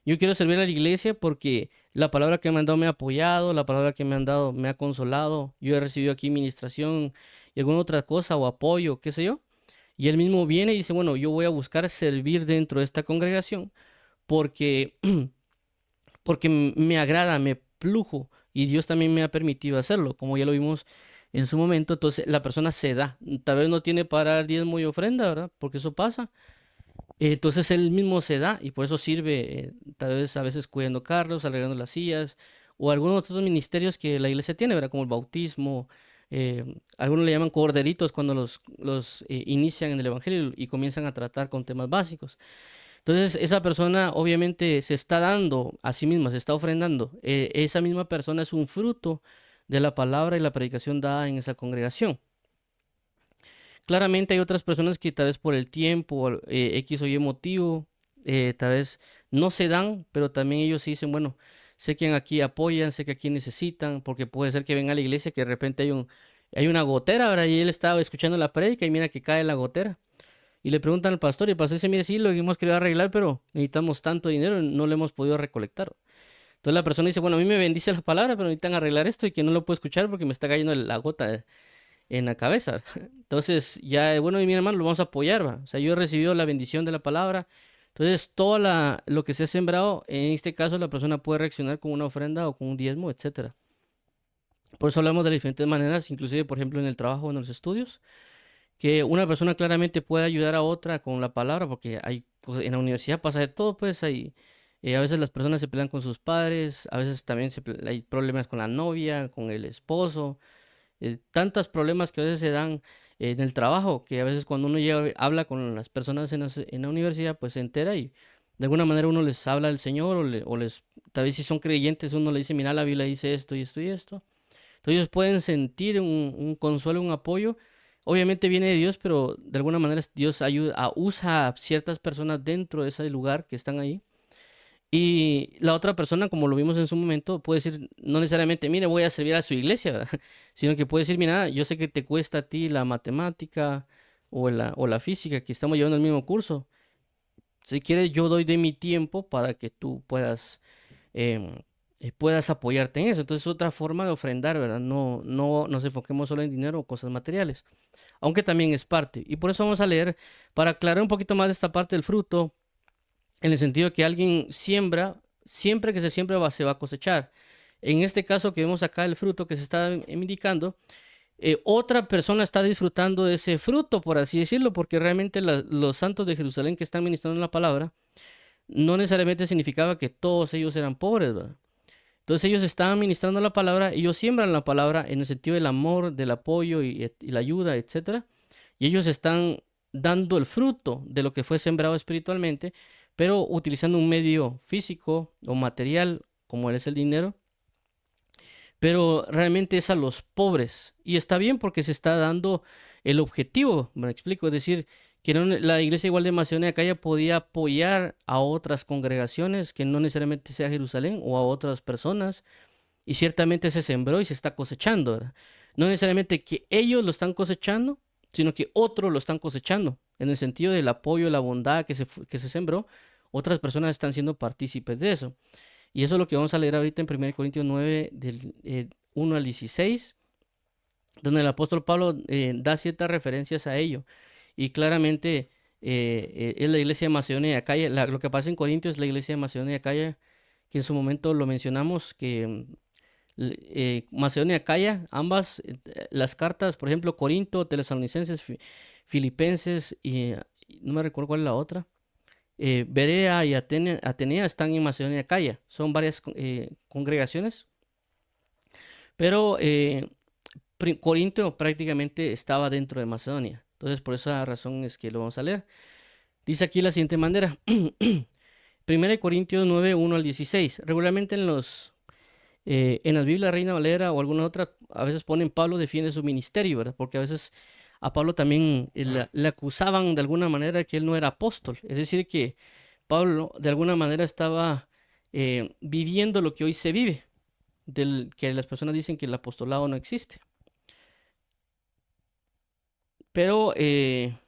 Speaker 1: yo quiero servir a la iglesia porque la palabra que me han dado me ha apoyado, la palabra que me han dado me ha consolado, yo he recibido aquí ministración y alguna otra cosa o apoyo, qué sé yo. Y él mismo viene y dice, bueno, yo voy a buscar servir dentro de esta congregación porque porque me agrada, me plujo y Dios también me ha permitido hacerlo, como ya lo vimos en su momento. Entonces la persona se da, tal vez no tiene para dar diezmo y ofrenda, ¿verdad? Porque eso pasa. Entonces él mismo se da y por eso sirve, tal vez a veces cuidando carros, arreglando las sillas o algunos otros ministerios que la iglesia tiene, ¿verdad? Como el bautismo. Algunos le llaman corderitos cuando los inician en el evangelio y comienzan a tratar con temas básicos. Entonces, esa persona obviamente se está dando a sí misma, se está ofrendando. Esa misma persona es un fruto de la palabra y la predicación dada en esa congregación. Claramente hay otras personas que tal vez por el tiempo, X o Y motivo, tal vez no se dan, pero también ellos sí dicen, bueno, sé que aquí apoyan, sé que aquí necesitan, porque puede ser que venga a la iglesia que de repente hay una gotera, ¿verdad? Y él estaba escuchando la prédica y mira que cae la gotera. Y le preguntan al pastor y el pastor dice, mire, sí, lo hemos querido arreglar, pero necesitamos tanto dinero, no lo hemos podido recolectar. Entonces la persona dice, bueno, a mí me bendice la palabra, pero necesitan arreglar esto y que no lo puedo escuchar porque me está cayendo la gota en la cabeza. Entonces ya, bueno, y mi hermano, lo vamos a apoyar, ¿va? O sea, yo he recibido la bendición de la palabra. Entonces, lo que se ha sembrado, en este caso, la persona puede reaccionar con una ofrenda o con un diezmo, etcétera. Por eso hablamos de diferentes maneras, inclusive, por ejemplo, en el trabajo o en los estudios que una persona claramente puede ayudar a otra con la palabra, porque en la universidad pasa de todo, pues a veces las personas se pelean con sus padres, a veces también hay problemas con la novia, con el esposo, tantos problemas que a veces se dan en el trabajo, que a veces cuando uno llega, habla con las personas en la universidad, pues se entera y de alguna manera uno les habla del Señor o les, tal vez si son creyentes, uno le dice, mira, la Biblia dice esto y esto y esto. Entonces ellos pueden sentir un consuelo, un apoyo. Obviamente viene de Dios, pero de alguna manera Dios ayuda, usa a ciertas personas dentro de ese lugar que están ahí. Y la otra persona, como lo vimos en su momento, puede decir, no necesariamente, mire, voy a servir a su iglesia, ¿verdad? Sino que puede decir, mira, yo sé que te cuesta a ti la matemática o la física, que estamos llevando el mismo curso. Si quieres, yo doy de mi tiempo para que tú puedas em, puedas apoyarte en eso. Entonces es otra forma de ofrendar, ¿verdad? No nos enfoquemos solo en dinero o cosas materiales, aunque también es parte. Y por eso vamos a leer, para aclarar un poquito más de esta parte del fruto, en el sentido de que alguien siembra, siempre que se siembra se va a cosechar. En este caso que vemos acá el fruto que se está indicando, otra persona está disfrutando de ese fruto, por así decirlo, porque realmente los santos de Jerusalén que están ministrando la palabra, no necesariamente significaba que todos ellos eran pobres, ¿verdad? Entonces ellos estaban ministrando la palabra, ellos siembran la palabra en el sentido del amor, del apoyo y la ayuda, etcétera. Y ellos están dando el fruto de lo que fue sembrado espiritualmente, pero utilizando un medio físico o material, como es el dinero, pero realmente es a los pobres. Y está bien porque se está dando el objetivo, me explico, es decir, que la iglesia igual de Macedonia de Acaya podía apoyar a otras congregaciones, que no necesariamente sea Jerusalén, o a otras personas, y ciertamente se sembró y se está cosechando, ¿verdad? No necesariamente que ellos lo están cosechando, sino que otros lo están cosechando, en el sentido del apoyo, la bondad que se sembró, otras personas están siendo partícipes de eso. Y eso es lo que vamos a leer ahorita en 1 Corintios 9, del 1 al 16, donde el apóstol Pablo da ciertas referencias a ello. Y claramente es la iglesia de Macedonia y Acaya. Lo que pasa en Corintios es la iglesia de Macedonia y Acaya, que en su momento lo mencionamos, que Macedonia y Acaya, ambas, las cartas, por ejemplo, Corinto, Tesalonicenses, Filipenses y no me recuerdo cuál es la otra. Berea y Atenea están en Macedonia y Acaya. Son varias congregaciones, pero Corinto prácticamente estaba dentro de Macedonia. Entonces, por esa razón es que lo vamos a leer. Dice aquí la siguiente manera. 1 Corintios 9, 1 al 16. Regularmente en las Biblias Reina Valera o alguna otra, a veces ponen Pablo defiende su ministerio, ¿verdad? Porque a veces a Pablo también le acusaban de alguna manera que él no era apóstol. Es decir, que Pablo de alguna manera estaba viviendo lo que hoy se vive, del que las personas dicen que el apostolado no existe. Pero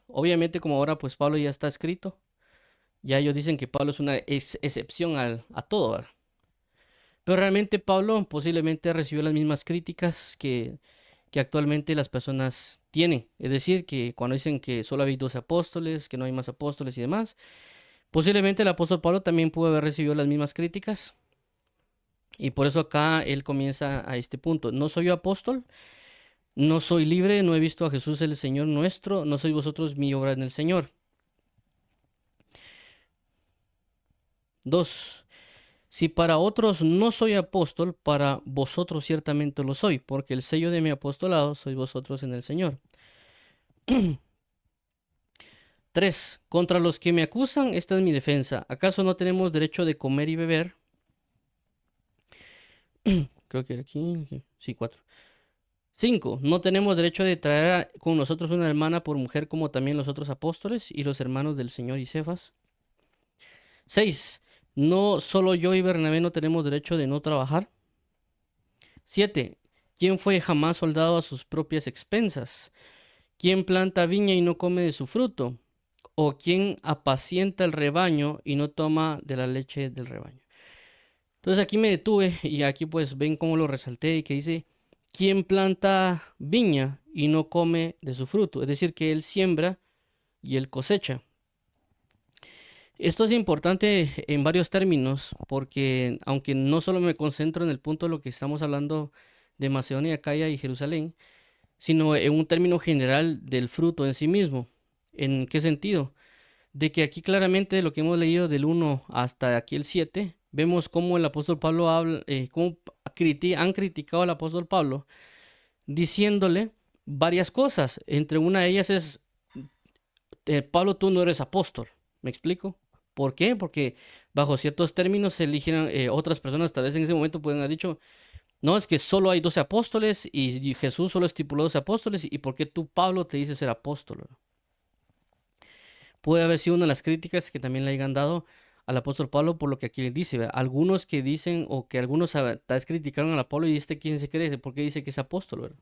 Speaker 1: obviamente como ahora pues Pablo ya está escrito, ya ellos dicen que Pablo es una excepción a todo, ¿verdad? Pero realmente Pablo posiblemente recibió las mismas críticas que actualmente las personas tienen. Es decir, que cuando dicen que solo hay 12 apóstoles, que no hay más apóstoles y demás, posiblemente el apóstol Pablo también pudo haber recibido las mismas críticas. Y por eso acá él comienza a este punto. No soy yo apóstol, no soy libre, no he visto a Jesús el Señor nuestro, no sois vosotros mi obra en el Señor. 2. Si para otros no soy apóstol, para vosotros ciertamente lo soy, porque el sello de mi apostolado sois vosotros en el Señor. 3. Contra los que me acusan, esta es mi defensa. ¿Acaso no tenemos derecho de comer y beber? Creo que era aquí. Sí, 4. 5. No tenemos derecho de traer con nosotros una hermana por mujer como también los otros apóstoles y los hermanos del Señor y Cefas. 6. No solo yo y Bernabé no tenemos derecho de no trabajar. 7. ¿Quién fue jamás soldado a sus propias expensas? ¿Quién planta viña y no come de su fruto? ¿O quién apacienta el rebaño y no toma de la leche del rebaño? Entonces aquí me detuve y aquí pues ven cómo lo resalté y que dice, ¿quién planta viña y no come de su fruto? Es decir, que él siembra y él cosecha. Esto es importante en varios términos porque aunque no solo me concentro en el punto de lo que estamos hablando de Macedonia, Acaya y Jerusalén, sino en un término general del fruto en sí mismo. ¿En qué sentido? De que aquí claramente lo que hemos leído del 1 hasta aquí el 7, vemos cómo el apóstol Pablo habla, cómo han criticado al apóstol Pablo, diciéndole varias cosas. Entre una de ellas es, Pablo, tú no eres apóstol. ¿Me explico? ¿Por qué? Porque bajo ciertos términos se eligen otras personas, tal vez en ese momento pueden haber dicho, no, es que solo hay 12 apóstoles y Jesús solo estipuló 12 apóstoles y ¿por qué tú, Pablo, te dices ser apóstol? Puede haber sido una de las críticas que también le hayan dado al apóstol Pablo por lo que aquí le dice. ¿Verdad? Algunos que dicen o que algunos tal vez criticaron al Pablo y este quién se cree, ¿por qué dice que es apóstol? ¿Verdad?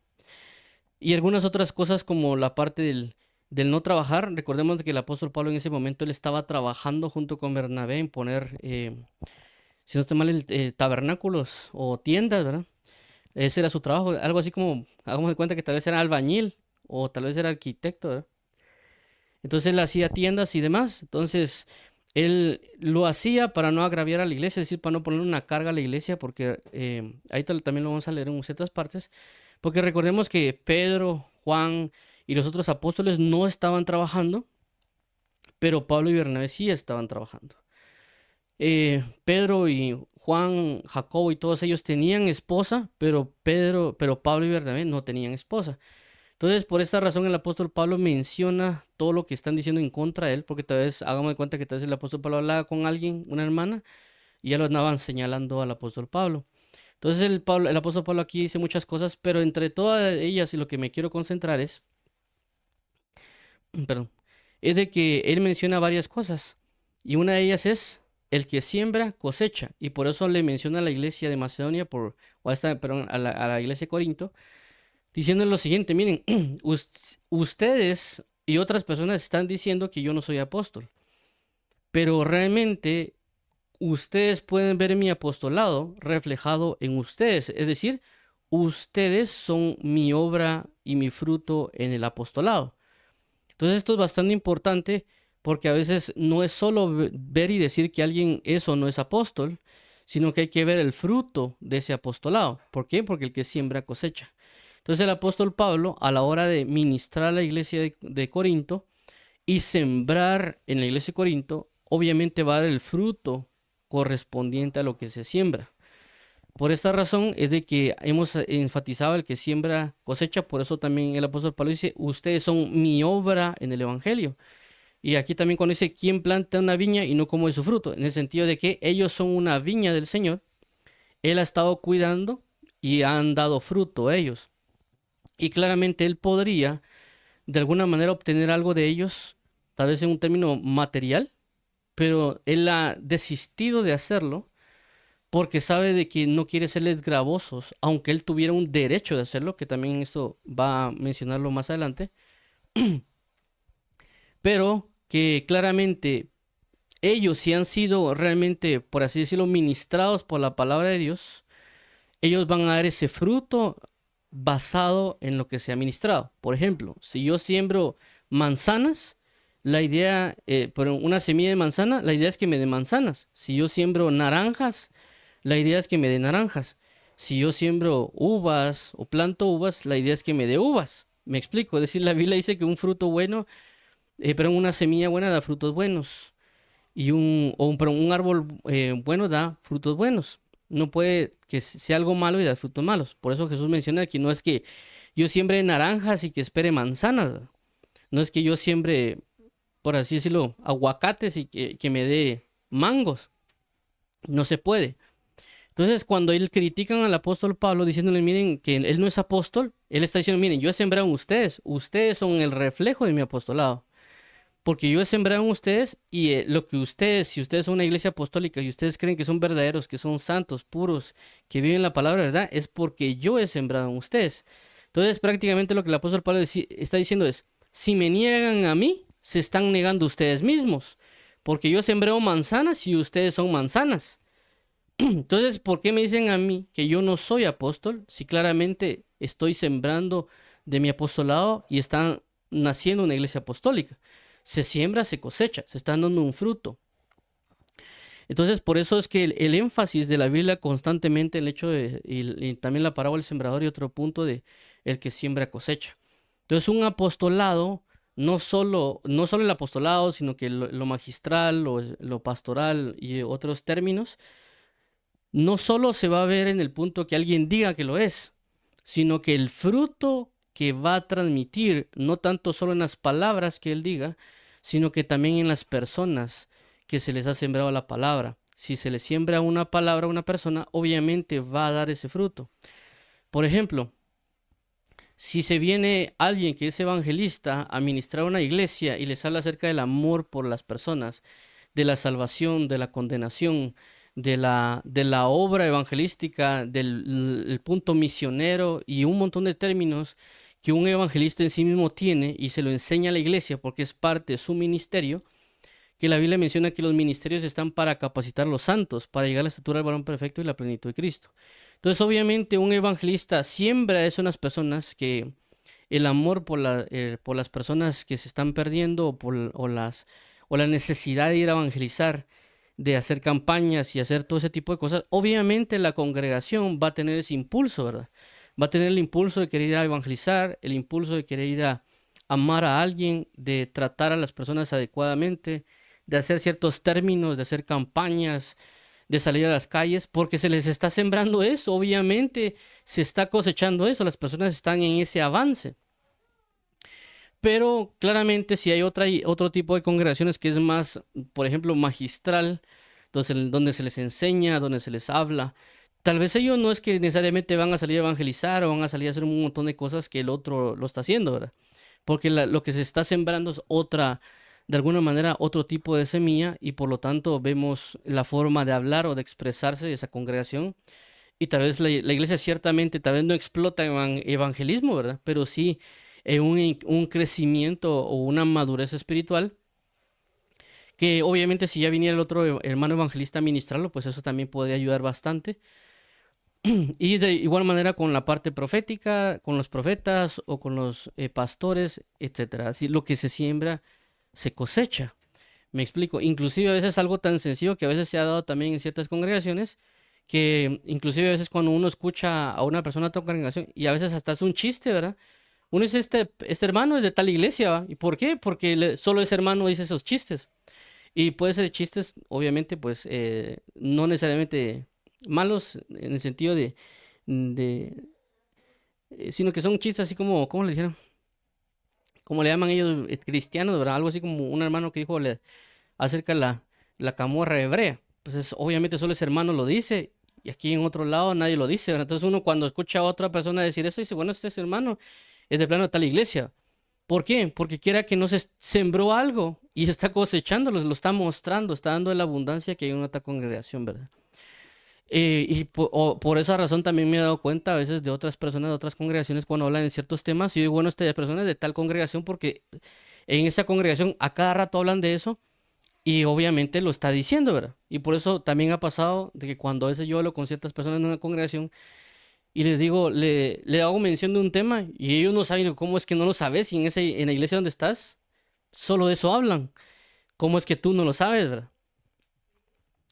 Speaker 1: Y algunas otras cosas como la parte del no trabajar. Recordemos que el apóstol Pablo en ese momento él estaba trabajando junto con Bernabé en poner si no estoy mal, tabernáculos o tiendas, ¿verdad? Ese era su trabajo, algo así como, hagamos de cuenta que tal vez era albañil o tal vez era arquitecto, ¿verdad? Entonces él hacía tiendas y demás. Entonces él lo hacía para no agraviar a la iglesia, es decir, para no poner una carga a la iglesia, porque ahí también lo vamos a leer en ciertas partes. Porque recordemos que Pedro, Juan y los otros apóstoles no estaban trabajando, pero Pablo y Bernabé sí estaban trabajando. Pedro y Juan, Jacobo y todos ellos tenían esposa, pero Pablo y Bernabé no tenían esposa. Entonces, por esta razón, el apóstol Pablo menciona todo lo que están diciendo en contra de él, porque tal vez, hagamos de cuenta que tal vez el apóstol Pablo hablaba con alguien, una hermana, y ya lo andaban señalando al apóstol Pablo. Entonces, el apóstol Pablo aquí dice muchas cosas, pero entre todas ellas, y lo que me quiero concentrar es, perdón, es de que él menciona varias cosas, y una de ellas es el que siembra cosecha, y por eso le menciona a la iglesia de Macedonia, perdón, a la iglesia de Corinto, diciendo lo siguiente, miren, ustedes y otras personas están diciendo que yo no soy apóstol, pero realmente ustedes pueden ver mi apostolado reflejado en ustedes, es decir, ustedes son mi obra y mi fruto en el apostolado. Entonces esto es bastante importante porque a veces no es solo ver y decir que alguien es o no es apóstol, sino que hay que ver el fruto de ese apostolado. ¿Por qué? Porque el que siembra cosecha. Entonces el apóstol Pablo, a la hora de ministrar a la iglesia de Corinto y sembrar en la iglesia de Corinto, obviamente va a dar el fruto correspondiente a lo que se siembra. Por esta razón es de que hemos enfatizado el que siembra cosecha, por eso también el apóstol Pablo dice, ustedes son mi obra en el Evangelio. Y aquí también cuando dice, ¿quién planta una viña y no come su fruto? En el sentido de que ellos son una viña del Señor, Él ha estado cuidando y han dado fruto a ellos. Y claramente Él podría de alguna manera obtener algo de ellos, tal vez en un término material, pero Él ha desistido de hacerlo porque sabe de que no quiere serles gravosos, aunque él tuviera un derecho de hacerlo, que también esto va a mencionarlo más adelante, pero que claramente ellos si han sido realmente, por así decirlo, ministrados por la palabra de Dios, ellos van a dar ese fruto basado en lo que se ha ministrado. Por ejemplo, si yo siembro manzanas, la idea, por una semilla de manzana, la idea es que me dé manzanas. Si yo siembro naranjas, la idea es que me dé naranjas. Si yo siembro uvas o planto uvas, la idea es que me dé uvas. Me explico. Es decir, la Biblia dice que un fruto bueno, pero una semilla buena da frutos buenos. Perdón, un árbol bueno da frutos buenos. No puede que sea algo malo y dar frutos malos. Por eso Jesús menciona que no es que yo siembre naranjas y que espere manzanas, ¿verdad? No es que yo siembre, por así decirlo, aguacates y que me dé mangos. No se puede. Entonces, cuando él critican al apóstol Pablo diciéndole, miren, que él no es apóstol, él está diciendo, miren, yo he sembrado en ustedes, ustedes son el reflejo de mi apostolado, porque yo he sembrado en ustedes y lo que ustedes, si ustedes son una iglesia apostólica y ustedes creen que son verdaderos, que son santos, puros, que viven la palabra de verdad, es porque yo he sembrado en ustedes. Entonces, prácticamente lo que el apóstol Pablo está diciendo es, si me niegan a mí, se están negando ustedes mismos, porque yo he sembrado manzanas y ustedes son manzanas. Entonces, ¿por qué me dicen a mí que yo no soy apóstol si claramente estoy sembrando de mi apostolado y están naciendo una iglesia apostólica? Se siembra, se cosecha, se está dando un fruto. Entonces, por eso es que el énfasis de la Biblia constantemente, el hecho de, y también la parábola del sembrador y otro punto de el que siembra cosecha. Entonces, un apostolado, no solo el apostolado, sino que lo magistral, lo pastoral y otros términos, no solo se va a ver en el punto que alguien diga que lo es, sino que el fruto que va a transmitir, no tanto solo en las palabras que él diga, sino que también en las personas que se les ha sembrado la palabra. Si se le siembra una palabra a una persona, obviamente va a dar ese fruto. Por ejemplo, si se viene alguien que es evangelista a ministrar a una iglesia y les habla acerca del amor por las personas, de la salvación, de la condenación, de la obra evangelística, del el punto misionero y un montón de términos que un evangelista en sí mismo tiene y se lo enseña a la iglesia porque es parte de su ministerio, que la Biblia menciona que los ministerios están para capacitar a los santos, para llegar a la estatura del varón perfecto y la plenitud de Cristo. Entonces, obviamente, un evangelista siembra eso en las personas que el amor por las personas que se están perdiendo o la necesidad de ir a evangelizar, de hacer campañas y hacer todo ese tipo de cosas, obviamente la congregación va a tener ese impulso, ¿verdad? Va a tener el impulso de querer ir a evangelizar, el impulso de querer ir a amar a alguien, de tratar a las personas adecuadamente, de hacer ciertos términos, de hacer campañas, de salir a las calles, porque se les está sembrando eso, obviamente se está cosechando eso, las personas están en ese avance. Pero claramente si hay otro tipo de congregaciones que es más, por ejemplo, magistral, donde se les enseña, donde se les habla, tal vez ellos no es que necesariamente van a salir a evangelizar o van a salir a hacer un montón de cosas que el otro lo está haciendo, ¿verdad? Porque lo que se está sembrando es otra, de alguna manera, otro tipo de semilla y por lo tanto vemos la forma de hablar o de expresarse de esa congregación. Y tal vez la iglesia ciertamente tal vez no explota evangelismo, ¿verdad? Pero sí un crecimiento o una madurez espiritual que obviamente si ya viniera el otro hermano evangelista a ministrarlo, pues eso también podría ayudar bastante. Y de igual manera con la parte profética, con los profetas o con los pastores, etcétera. Así lo que se siembra se cosecha. Me explico. Inclusive a veces algo tan sencillo que a veces se ha dado también en ciertas congregaciones, que inclusive a veces cuando uno escucha a una persona de otra congregación y a veces hasta es un chiste, ¿verdad? Uno dice, este hermano es de tal iglesia, ¿va? ¿Y por qué? Porque solo ese hermano dice esos chistes. Y puede ser chistes, obviamente, pues no necesariamente malos en el sentido de sino que son chistes así como, ¿cómo le dijeron? Como le llaman ellos cristianos, ¿verdad? Algo así como un hermano que dijo acerca de la camorra hebrea. Pues obviamente solo ese hermano lo dice y aquí en otro lado nadie lo dice, ¿verdad? Entonces uno cuando escucha a otra persona decir eso dice, bueno, este es hermano es de plano de tal iglesia. ¿Por qué? Porque quiera que no se sembró algo y está cosechándolo, lo está mostrando, está dando la abundancia que hay en otra congregación, ¿verdad? Y por esa razón también me he dado cuenta a veces de otras personas de otras congregaciones cuando hablan de ciertos temas y digo, bueno, esta persona es de tal congregación porque en esa congregación a cada rato hablan de eso y obviamente lo está diciendo, ¿verdad? Y por eso también ha pasado de que cuando a veces yo hablo con ciertas personas en una congregación y les digo, le hago mención de un tema y ellos no saben cómo es que no lo sabes y en la iglesia donde estás solo de eso hablan. ¿Cómo es que tú no lo sabes, verdad?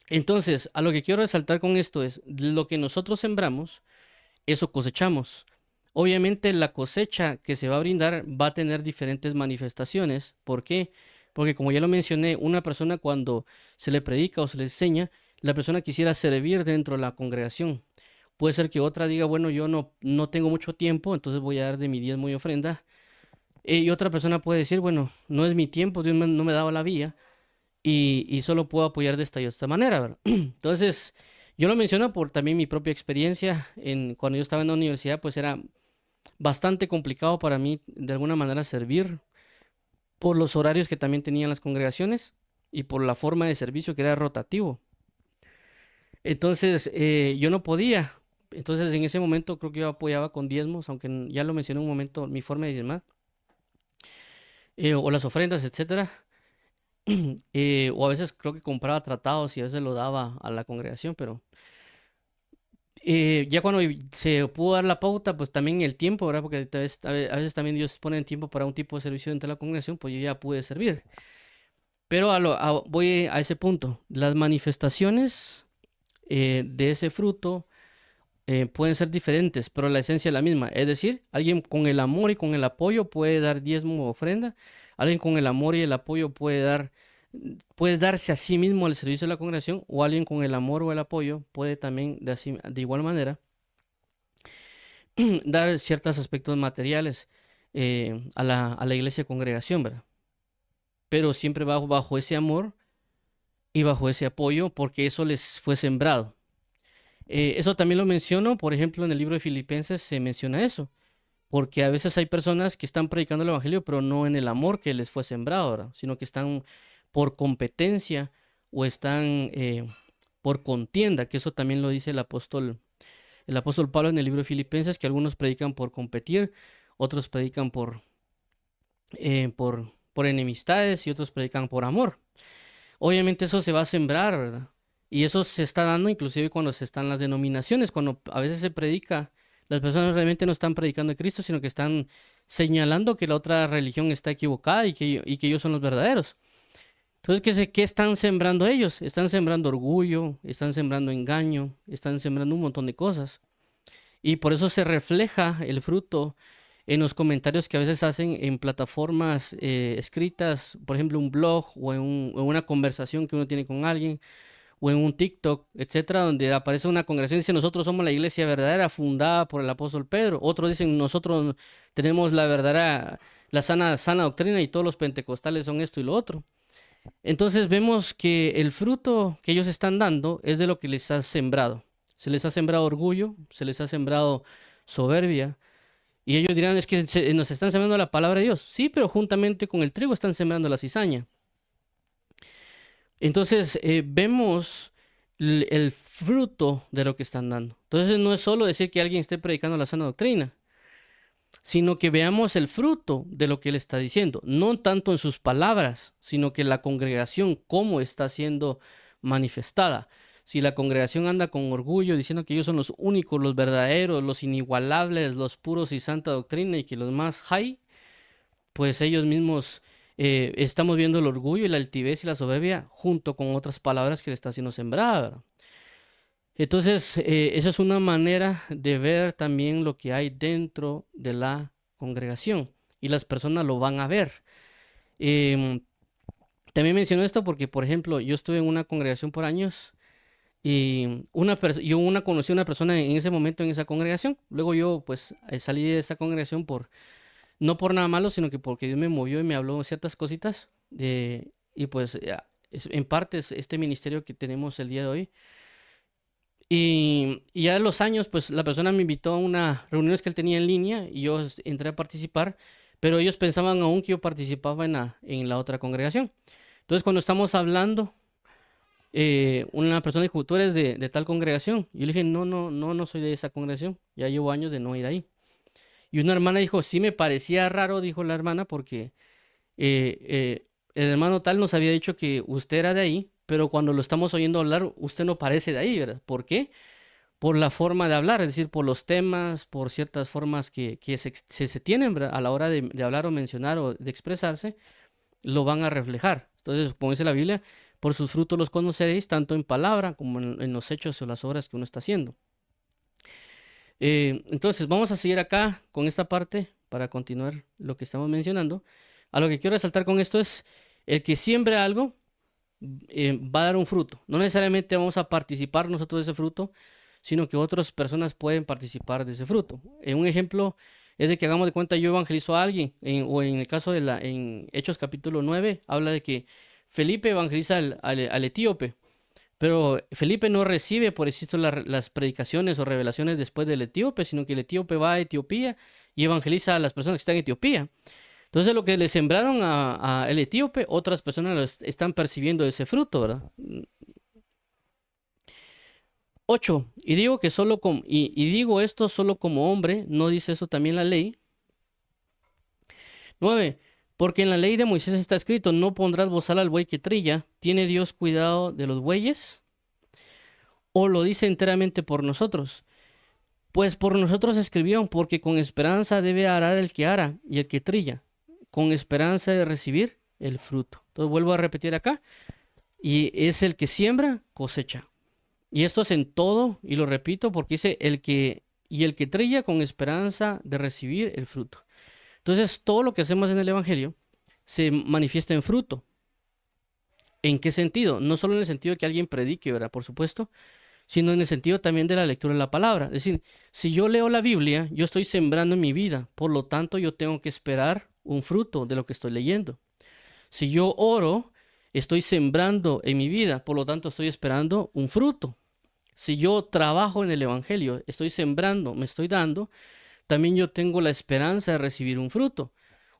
Speaker 1: Entonces, a lo que quiero resaltar con esto es, lo que nosotros sembramos, eso cosechamos. Obviamente la cosecha que se va a brindar va a tener diferentes manifestaciones. ¿Por qué? Porque como ya lo mencioné, una persona cuando se le predica o se le enseña, la persona quisiera servir dentro de la congregación. Puede ser que otra diga, bueno, yo no tengo mucho tiempo, entonces voy a dar de mi diezmo y ofrenda. Y otra persona puede decir, bueno, no es mi tiempo, Dios no me ha dado la vía y solo puedo apoyar de esta y esta manera, ¿verdad? Entonces, yo lo menciono por también mi propia experiencia. Cuando yo estaba en la universidad, pues era bastante complicado para mí de alguna manera servir por los horarios que también tenían las congregaciones y por la forma de servicio que era rotativo. Entonces, yo no podía. Entonces, en ese momento creo que yo apoyaba con diezmos, aunque ya lo mencioné un momento, mi forma de diezmar, o las ofrendas, etcétera. O a veces creo que compraba tratados y a veces lo daba a la congregación, pero ya cuando se pudo dar la pauta, pues también el tiempo, ¿verdad? Porque a veces también Dios pone el tiempo para un tipo de servicio dentro de la congregación, pues yo ya pude servir. Pero voy a ese punto. Las manifestaciones de ese fruto pueden ser diferentes, pero la esencia es la misma. Es decir, alguien con el amor y con el apoyo puede dar diezmo o ofrenda. Alguien con el amor y el apoyo puede darse a sí mismo al servicio de la congregación, o alguien con el amor o el apoyo puede también de igual manera dar ciertos aspectos materiales a la iglesia congregación, ¿verdad? Pero siempre bajo ese amor y bajo ese apoyo, porque eso les fue sembrado. Eso también lo menciono, por ejemplo, en el libro de Filipenses se menciona eso, porque a veces hay personas que están predicando el evangelio, pero no en el amor que les fue sembrado, ¿verdad? Sino que están por competencia o están por contienda, que eso también lo dice el apóstol Pablo en el libro de Filipenses, que algunos predican por competir, otros predican por enemistades y otros predican por amor. obviamente eso se va a sembrar, ¿verdad? Y eso se está dando inclusive cuando se están las denominaciones, cuando a veces se predica, las personas realmente no están predicando a Cristo, sino que están señalando que la otra religión está equivocada y que ellos son los verdaderos. Entonces, ¿qué están sembrando ellos? Están sembrando orgullo, están sembrando engaño, están sembrando un montón de cosas. Y por eso se refleja el fruto en los comentarios que a veces hacen en plataformas escritas, por ejemplo, un blog o en una conversación que uno tiene con alguien o en un TikTok, etcétera, donde aparece una congregación y dice: nosotros somos la iglesia verdadera fundada por el apóstol Pedro. Otros dicen: nosotros tenemos la verdadera, la sana doctrina, y todos los pentecostales son esto y lo otro. Entonces vemos que el fruto que ellos están dando es de lo que les ha sembrado. Se les ha sembrado orgullo, se les ha sembrado soberbia. Y ellos dirán: es que nos están sembrando la palabra de Dios. Sí, pero juntamente con el trigo están sembrando la cizaña. Entonces vemos el fruto de lo que están dando. Entonces no es solo decir que alguien esté predicando la sana doctrina, sino que veamos el fruto de lo que él está diciendo. No tanto en sus palabras, sino que la congregación, cómo está siendo manifestada. Si la congregación anda con orgullo diciendo que ellos son los únicos, los verdaderos, los inigualables, los puros y santa doctrina, y que los más high, pues ellos mismos estamos viendo el orgullo y la altivez y la soberbia junto con otras palabras que le está haciendo sembrada, ¿verdad? Entonces, esa es una manera de ver también lo que hay dentro de la congregación, y las personas lo van a ver. Em, También menciono esto porque, por ejemplo, yo estuve en una congregación por años y conocí a una persona en ese momento en esa congregación. Luego yo pues salí de esa congregación no por nada malo, sino que porque Dios me movió y me habló ciertas cositas. Y pues en parte es este ministerio que tenemos el día de hoy. Y ya de los años, pues la persona me invitó a unas reuniones que él tenía en línea y yo entré a participar, pero ellos pensaban aún que yo participaba en la otra congregación. Entonces, cuando estamos hablando, una persona dijo: tú eres de tal congregación. Y yo le dije: no, no, no, no soy de esa congregación. Ya llevo años de no ir ahí. Y una hermana dijo: sí, me parecía raro, dijo la hermana, porque el hermano tal nos había dicho que usted era de ahí, pero cuando lo estamos oyendo hablar, usted no parece de ahí, ¿verdad? ¿Por qué? Por la forma de hablar, es decir, por los temas, por ciertas formas que se tienen, ¿verdad? A la hora de hablar o mencionar o de expresarse, lo van a reflejar. Entonces, como dice la Biblia, por sus frutos los conoceréis, tanto en palabra como en los hechos o las obras que uno está haciendo. Entonces, vamos a seguir acá con esta parte para continuar lo que estamos mencionando. A lo que quiero resaltar con esto es: el que siembra algo va a dar un fruto. No necesariamente vamos a participar nosotros de ese fruto, sino que otras personas pueden participar de ese fruto. Un ejemplo es de que hagamos de cuenta yo evangelizo a alguien, o en el caso en Hechos capítulo 9, habla de que Felipe evangeliza al etíope, pero Felipe no recibe, por eso las predicaciones o revelaciones después del etíope, sino que el etíope va a Etiopía y evangeliza a las personas que están en Etiopía. Entonces, lo que le sembraron al etíope, otras personas están percibiendo ese fruto, ¿verdad? 8. Y digo esto solo como hombre, ¿no dice eso también la ley? 9. Porque en la ley de Moisés está escrito: no pondrás bozal al buey que trilla. ¿Tiene Dios cuidado de los bueyes? ¿O lo dice enteramente por nosotros? Pues por nosotros escribió: porque con esperanza debe arar el que ara y el que trilla, con esperanza de recibir el fruto. Entonces vuelvo a repetir acá: y es el que siembra, cosecha. Y esto es en todo, y lo repito porque dice el que trilla, con esperanza de recibir el fruto. Entonces, todo lo que hacemos en el Evangelio se manifiesta en fruto. ¿En qué sentido? No solo en el sentido de que alguien predique, ¿verdad? Por supuesto, sino en el sentido también de la lectura de la palabra. Es decir, si yo leo la Biblia, yo estoy sembrando en mi vida, por lo tanto yo tengo que esperar un fruto de lo que estoy leyendo. Si yo oro, estoy sembrando en mi vida, por lo tanto estoy esperando un fruto. Si yo trabajo en el Evangelio, estoy sembrando, me estoy dando, también yo tengo la esperanza de recibir un fruto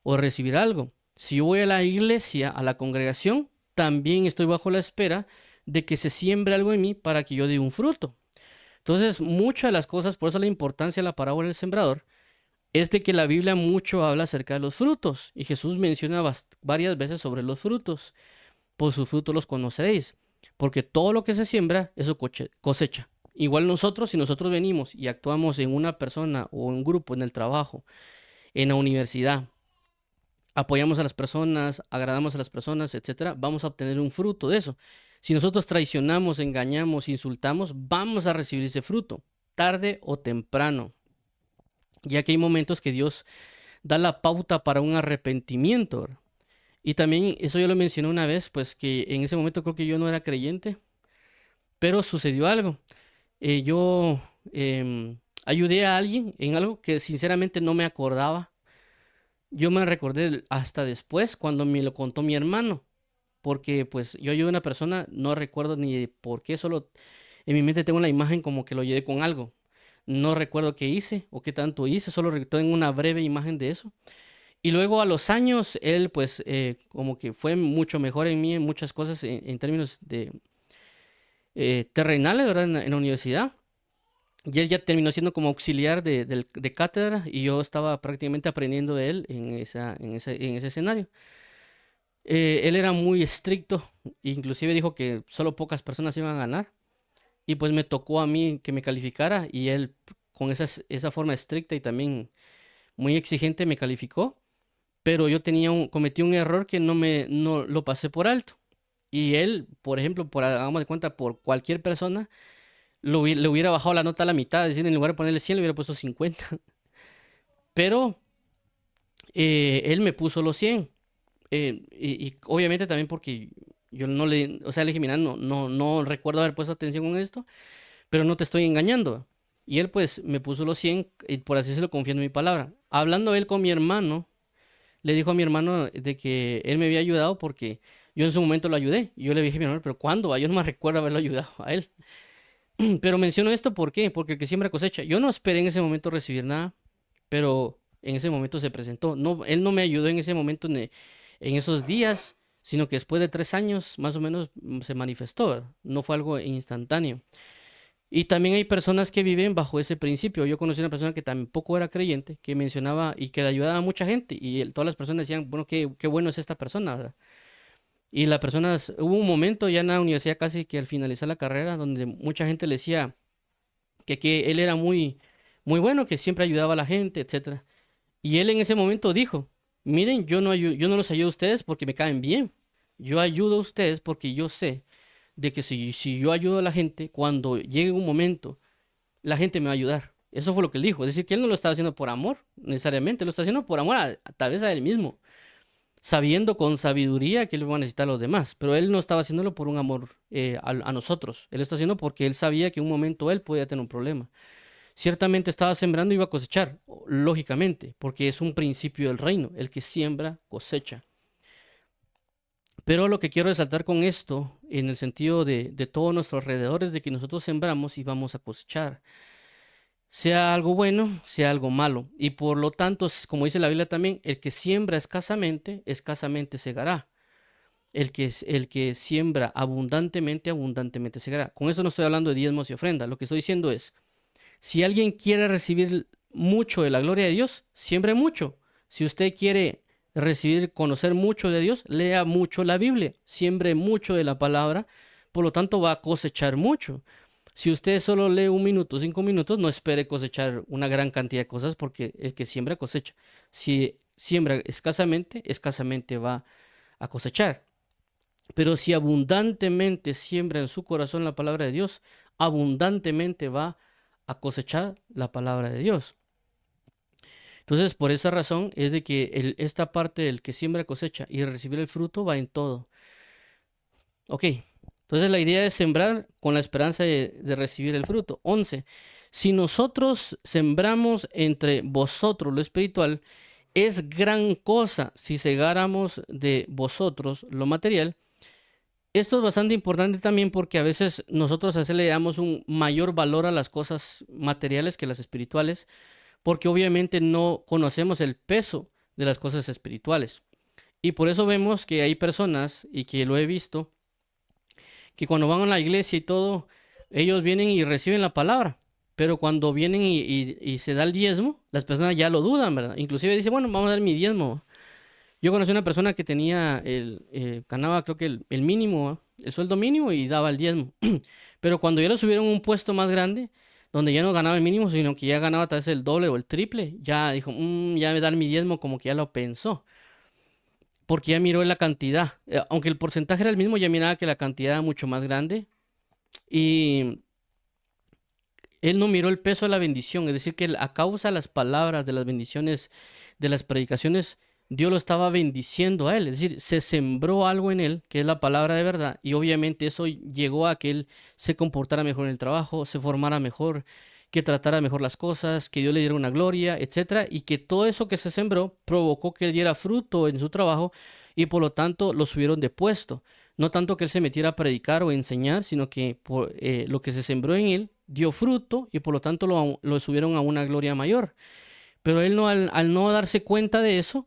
Speaker 1: o de recibir algo. Si yo voy a la iglesia, a la congregación, también estoy bajo la espera de que se siembre algo en mí para que yo dé un fruto. Entonces, muchas de las cosas, por eso la importancia de la parábola del sembrador, es de que la Biblia mucho habla acerca de los frutos, y Jesús menciona varias veces sobre los frutos. por sus frutos los conoceréis, porque todo lo que se siembra, eso cosecha. Igual nosotros, si nosotros venimos y actuamos en una persona o en un grupo, en el trabajo, en la universidad, apoyamos a las personas, agradamos a las personas, etcétera, vamos a obtener un fruto de eso. Si nosotros traicionamos, engañamos, insultamos, vamos a recibir ese fruto, tarde o temprano. Ya que hay momentos que Dios da la pauta para un arrepentimiento, ¿verdad? Y también, eso yo lo mencioné una vez, pues que en ese momento creo que yo no era creyente, pero sucedió algo. Yo ayudé a alguien en algo que sinceramente no me acordaba. Yo me recordé hasta después cuando me lo contó mi hermano, porque pues yo ayudé a una persona, no recuerdo ni de por qué, solo en mi mente tengo la imagen como que lo ayudé con algo. No recuerdo qué hice o qué tanto hice, solo tengo una breve imagen de eso. Y luego a los años, él pues como que fue mucho mejor en mí en muchas cosas en términos de terrenales, ¿verdad? En la universidad. Y él ya terminó siendo como auxiliar de cátedra y yo estaba prácticamente aprendiendo de él en ese escenario. Él era muy estricto, inclusive dijo que solo pocas personas iban a ganar y pues me tocó a mí que me calificara y él con esa forma estricta y también muy exigente me calificó, pero yo cometí un error que no lo pasé por alto. Y él, por ejemplo, hagamos de cuenta, por cualquier persona, le hubiera bajado la nota a la mitad, es decir, en lugar de ponerle 100, le hubiera puesto 50. Pero él me puso los 100. Y obviamente también porque yo no o sea, le dije, mira, no recuerdo haber puesto atención con esto, pero no te estoy engañando. Y él pues me puso los 100 y por así se lo confío en mi palabra. Hablando él con mi hermano, le dijo a mi hermano de que él me había ayudado porque yo en su momento lo ayudé. Y yo le dije a mi hermano, pero ¿cuándo? Yo no me recuerdo haberlo ayudado a él. Pero menciono esto, ¿por qué? Porque el que siembra cosecha. Yo no esperé en ese momento recibir nada, pero en ese momento se presentó. No, él no me ayudó en ese momento, en esos días, sino que después de 3 años, más o menos, se manifestó, ¿verdad? No fue algo instantáneo. Y también hay personas que viven bajo ese principio. Yo conocí una persona que tampoco era creyente, que mencionaba y que le ayudaba a mucha gente. Y todas las personas decían, bueno, qué bueno es esta persona, ¿verdad? Y las personas, hubo un momento ya en la universidad casi que al finalizar la carrera, donde mucha gente le decía que él era muy bueno, que siempre ayudaba a la gente, etcétera. Y él en ese momento dijo, miren, yo no los ayudo a ustedes porque me caen bien. Yo ayudo a ustedes porque yo sé de que si yo ayudo a la gente, cuando llegue un momento, la gente me va a ayudar. Eso fue lo que él dijo. Es decir, que él no lo estaba haciendo por amor, necesariamente, lo está haciendo por amor tal vez a él mismo, sabiendo con sabiduría que él va a necesitar a los demás. Pero él no estaba haciéndolo por un amor a nosotros. Él lo está haciendo porque él sabía que en un momento él podía tener un problema. Ciertamente estaba sembrando y iba a cosechar, lógicamente, porque es un principio del reino. El que siembra, cosecha. Pero lo que quiero resaltar con esto, en el sentido de todo nuestro alrededor, es de que nosotros sembramos y vamos a cosechar. Sea algo bueno, sea algo malo. Y por lo tanto, como dice la Biblia también, el que siembra escasamente, escasamente segará. El que siembra abundantemente, abundantemente segará. Con esto no estoy hablando de diezmos y ofrendas. Lo que estoy diciendo es, si alguien quiere recibir mucho de la gloria de Dios, siembre mucho. Si usted quiere conocer mucho de Dios, lea mucho la Biblia, siembre mucho de la palabra, por lo tanto va a cosechar mucho. Si usted solo lee 1 minuto, 5 minutos, no espere cosechar una gran cantidad de cosas porque el que siembra cosecha. Si siembra escasamente, escasamente va a cosechar. Pero si abundantemente siembra en su corazón la palabra de Dios, abundantemente va a cosechar la palabra de Dios. Entonces, por esa razón es de que esta parte del que siembra cosecha y recibir el fruto va en todo. Ok, entonces la idea es sembrar con la esperanza de recibir el fruto. 11. Si nosotros sembramos entre vosotros lo espiritual, es gran cosa si segáramos de vosotros lo material. Esto es bastante importante también porque a veces nosotros le damos un mayor valor a las cosas materiales que las espirituales, porque obviamente no conocemos el peso de las cosas espirituales. Y por eso vemos que hay personas, y que lo he visto, que cuando van a la iglesia y todo, ellos vienen y reciben la palabra, pero cuando vienen y se da el diezmo, las personas ya lo dudan, ¿verdad? Inclusive dicen, bueno, vamos a dar mi diezmo. Yo conocí una persona que tenía ganaba creo que el mínimo, ¿ah? El sueldo mínimo y daba el diezmo. Pero cuando ya lo subieron a un puesto más grande, donde ya no ganaba el mínimo, sino que ya ganaba tal vez el doble o el triple, ya dijo, ya me dan mi diezmo, como que ya lo pensó, porque ya miró la cantidad. Aunque el porcentaje era el mismo, ya miraba que la cantidad era mucho más grande y él no miró el peso de la bendición, es decir, que a causa de las palabras, de las bendiciones, de las predicaciones, Dios lo estaba bendiciendo a él. Es decir, se sembró algo en él, que es la palabra de verdad, y obviamente eso llegó a que él se comportara mejor en el trabajo, se formara mejor, que tratara mejor las cosas, que Dios le diera una gloria, etcétera, y que todo eso que se sembró provocó que él diera fruto en su trabajo y por lo tanto lo subieron de puesto. No tanto que él se metiera a predicar o enseñar, sino que lo que se sembró en él dio fruto y por lo tanto lo subieron a una gloria mayor. Pero él no, al no darse cuenta de eso,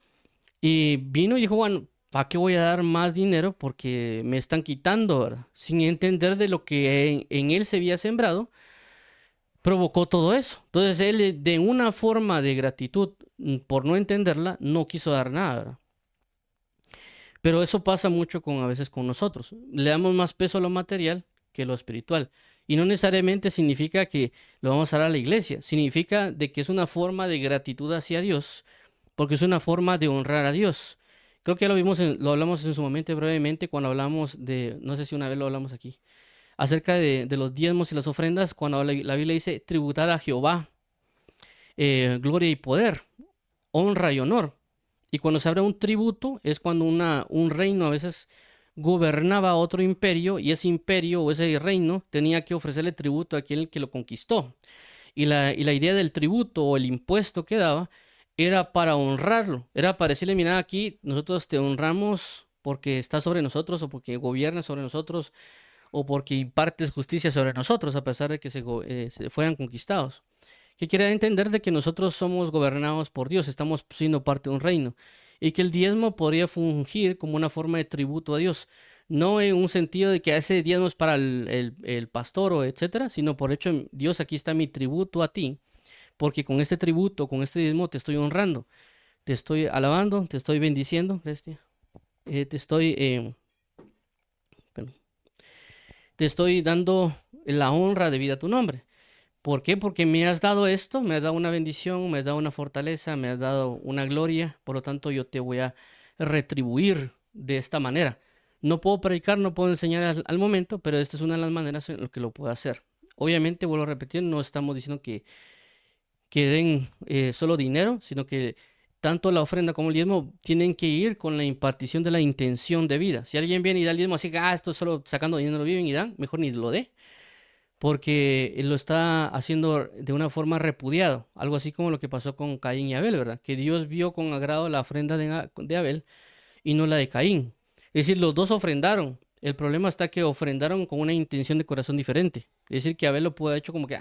Speaker 1: y vino y dijo, bueno, ¿para qué voy a dar más dinero? Porque me están quitando, ¿verdad? Sin entender de lo que en él se había sembrado, provocó todo eso. Entonces él, de una forma de gratitud, por no entenderla, no quiso dar nada, ¿verdad? Pero eso pasa mucho a veces con nosotros. Le damos más peso a lo material que a lo espiritual. Y no necesariamente significa que lo vamos a dar a la iglesia. Significa de que es una forma de gratitud hacia Dios, porque es una forma de honrar a Dios. Creo que ya lo hablamos en su momento brevemente cuando hablamos de, no sé si una vez lo hablamos aquí, acerca de los diezmos y las ofrendas, cuando la Biblia dice tributar a Jehová, gloria y poder, honra y honor. Y cuando se habla de un tributo es cuando un reino a veces gobernaba otro imperio y ese imperio o ese reino tenía que ofrecerle tributo a aquel que lo conquistó. Y la idea del tributo o el impuesto que daba era para honrarlo, era para decirle, mira, aquí nosotros te honramos porque estás sobre nosotros o porque gobiernas sobre nosotros o porque impartes justicia sobre nosotros a pesar de que se fueran conquistados. Que quiere entender de que nosotros somos gobernados por Dios, estamos siendo parte de un reino, y que el diezmo podría fungir como una forma de tributo a Dios, no en un sentido de que ese diezmo es para el pastor o etcétera, sino por hecho, Dios, aquí está mi tributo a ti, porque con este tributo, con este diezmo te estoy honrando, te estoy alabando, te estoy bendiciendo, bestia, te estoy, perdón, te estoy dando la honra debida a tu nombre. ¿Por qué? Porque me has dado esto, me has dado una bendición, me has dado una fortaleza, me has dado una gloria, por lo tanto yo te voy a retribuir de esta manera. No puedo predicar, no puedo enseñar al momento, pero esta es una de las maneras en las que lo puedo hacer. Obviamente, vuelvo a repetir, no estamos diciendo que den solo dinero, sino que tanto la ofrenda como el diezmo tienen que ir con la impartición de la intención de vida. Si alguien viene y da el diezmo así que, esto es solo sacando dinero viven y dan, mejor ni lo dé porque él lo está haciendo de una forma repudiado, algo así como lo que pasó con Caín y Abel, ¿verdad? Que Dios vio con agrado la ofrenda de Abel y no la de Caín. Es decir, los dos ofrendaron. El problema está que ofrendaron con una intención de corazón diferente. Es decir, que Abel lo pudo haber hecho como que,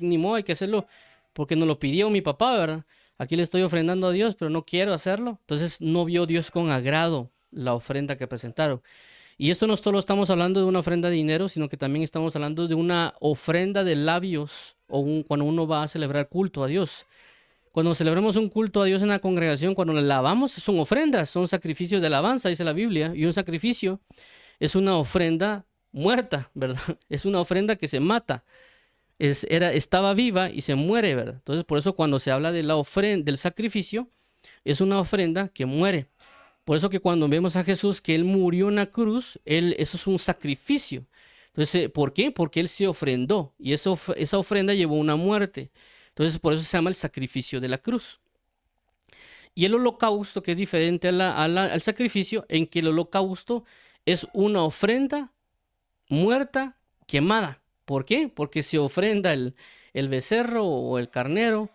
Speaker 1: ni modo, hay que hacerlo porque nos lo pidió mi papá, ¿verdad? Aquí le estoy ofrendando a Dios, pero no quiero hacerlo. Entonces no vio Dios con agrado la ofrenda que presentaron. Y esto no solo estamos hablando de una ofrenda de dinero, sino que también estamos hablando de una ofrenda de labios cuando uno va a celebrar culto a Dios. Cuando celebramos un culto a Dios en la congregación, cuando le alabamos, son ofrendas, son sacrificios de alabanza, dice la Biblia. Y un sacrificio es una ofrenda muerta, ¿verdad? Es una ofrenda que se mata. Estaba viva y se muere, ¿verdad? Entonces, por eso cuando se habla de la ofrenda, del sacrificio, es una ofrenda que muere. Por eso que cuando vemos a Jesús que Él murió en la cruz, eso es un sacrificio. Entonces, ¿por qué? Porque Él se ofrendó y esa ofrenda llevó una muerte. Entonces, por eso se llama el sacrificio de la cruz. Y el holocausto, que es diferente al sacrificio, en que el holocausto es una ofrenda muerta, quemada. ¿Por qué? Porque se ofrenda el becerro o el carnero,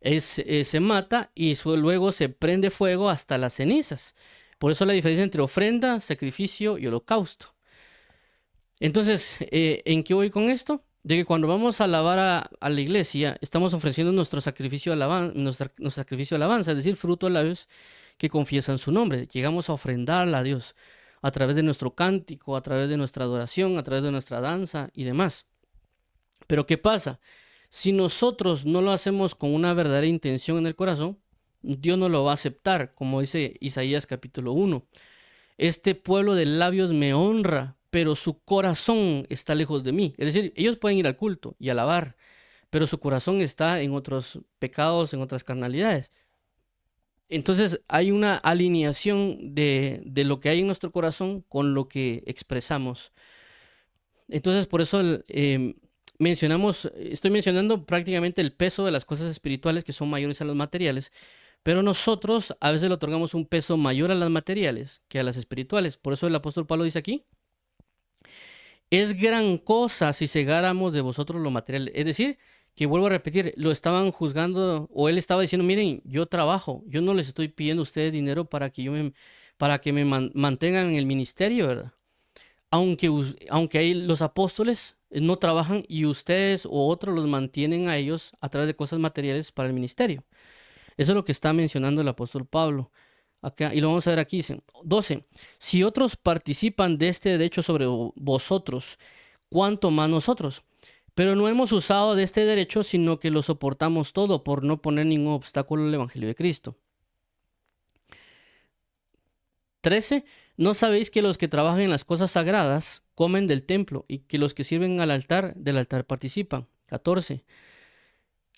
Speaker 1: se mata y luego se prende fuego hasta las cenizas. Por eso la diferencia entre ofrenda, sacrificio y holocausto. Entonces, ¿en qué voy con esto? De que cuando vamos a alabar a la iglesia, estamos ofreciendo nuestro sacrificio de alabanza, nuestro sacrificio de alabanza, es decir, fruto de labios que confiesan su nombre. Llegamos a ofrendarla a Dios a través de nuestro cántico, a través de nuestra adoración, a través de nuestra danza y demás. Pero ¿qué pasa? Si nosotros no lo hacemos con una verdadera intención en el corazón, Dios no lo va a aceptar, como dice Isaías capítulo 1. Este pueblo de labios me honra, pero su corazón está lejos de mí. Es decir, ellos pueden ir al culto y alabar, pero su corazón está en otros pecados, en otras carnalidades. Entonces hay una alineación de lo que hay en nuestro corazón con lo que expresamos. Entonces por eso estoy mencionando prácticamente el peso de las cosas espirituales que son mayores a las materiales, pero nosotros a veces le otorgamos un peso mayor a las materiales que a las espirituales. Por eso el apóstol Pablo dice aquí, es gran cosa si cegáramos de vosotros lo material. Es decir, que vuelvo a repetir, lo estaban juzgando o él estaba diciendo, miren, yo trabajo, yo no les estoy pidiendo a ustedes dinero para que para que me mantengan en el ministerio, ¿verdad? Aunque ahí los apóstoles no trabajan y ustedes o otros los mantienen a ellos a través de cosas materiales para el ministerio. Eso es lo que está mencionando el apóstol Pablo. Acá, y lo vamos a ver aquí, dice 12. Si otros participan de este derecho sobre vosotros, ¿cuánto más nosotros? Pero no hemos usado de este derecho, sino que lo soportamos todo por no poner ningún obstáculo al Evangelio de Cristo. 13. ¿No sabéis que los que trabajan en las cosas sagradas comen del templo y que los que sirven al altar del altar participan? 14.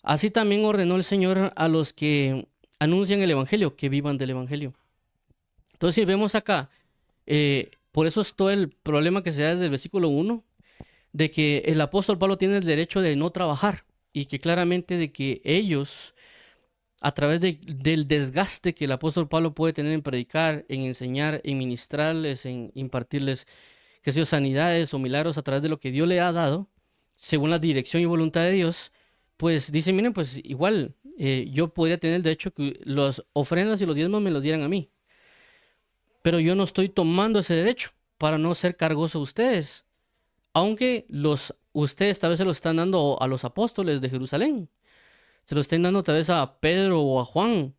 Speaker 1: Así también ordenó el Señor a los que anuncian el Evangelio, que vivan del Evangelio. Entonces, si vemos acá, por eso es todo el problema que se da desde el versículo 1, de que el apóstol Pablo tiene el derecho de no trabajar y que claramente de que ellos, a través del desgaste que el apóstol Pablo puede tener en predicar, en enseñar, en ministrarles, en impartirles, que sea sanidades o milagros a través de lo que Dios le ha dado, según la dirección y voluntad de Dios, pues dicen, miren, pues igual yo podría tener el derecho que las ofrendas y los diezmos me los dieran a mí, pero yo no estoy tomando ese derecho para no ser cargoso a ustedes, aunque ustedes tal vez se lo están dando a los apóstoles de Jerusalén, se lo estén dando tal vez a Pedro o a Juan,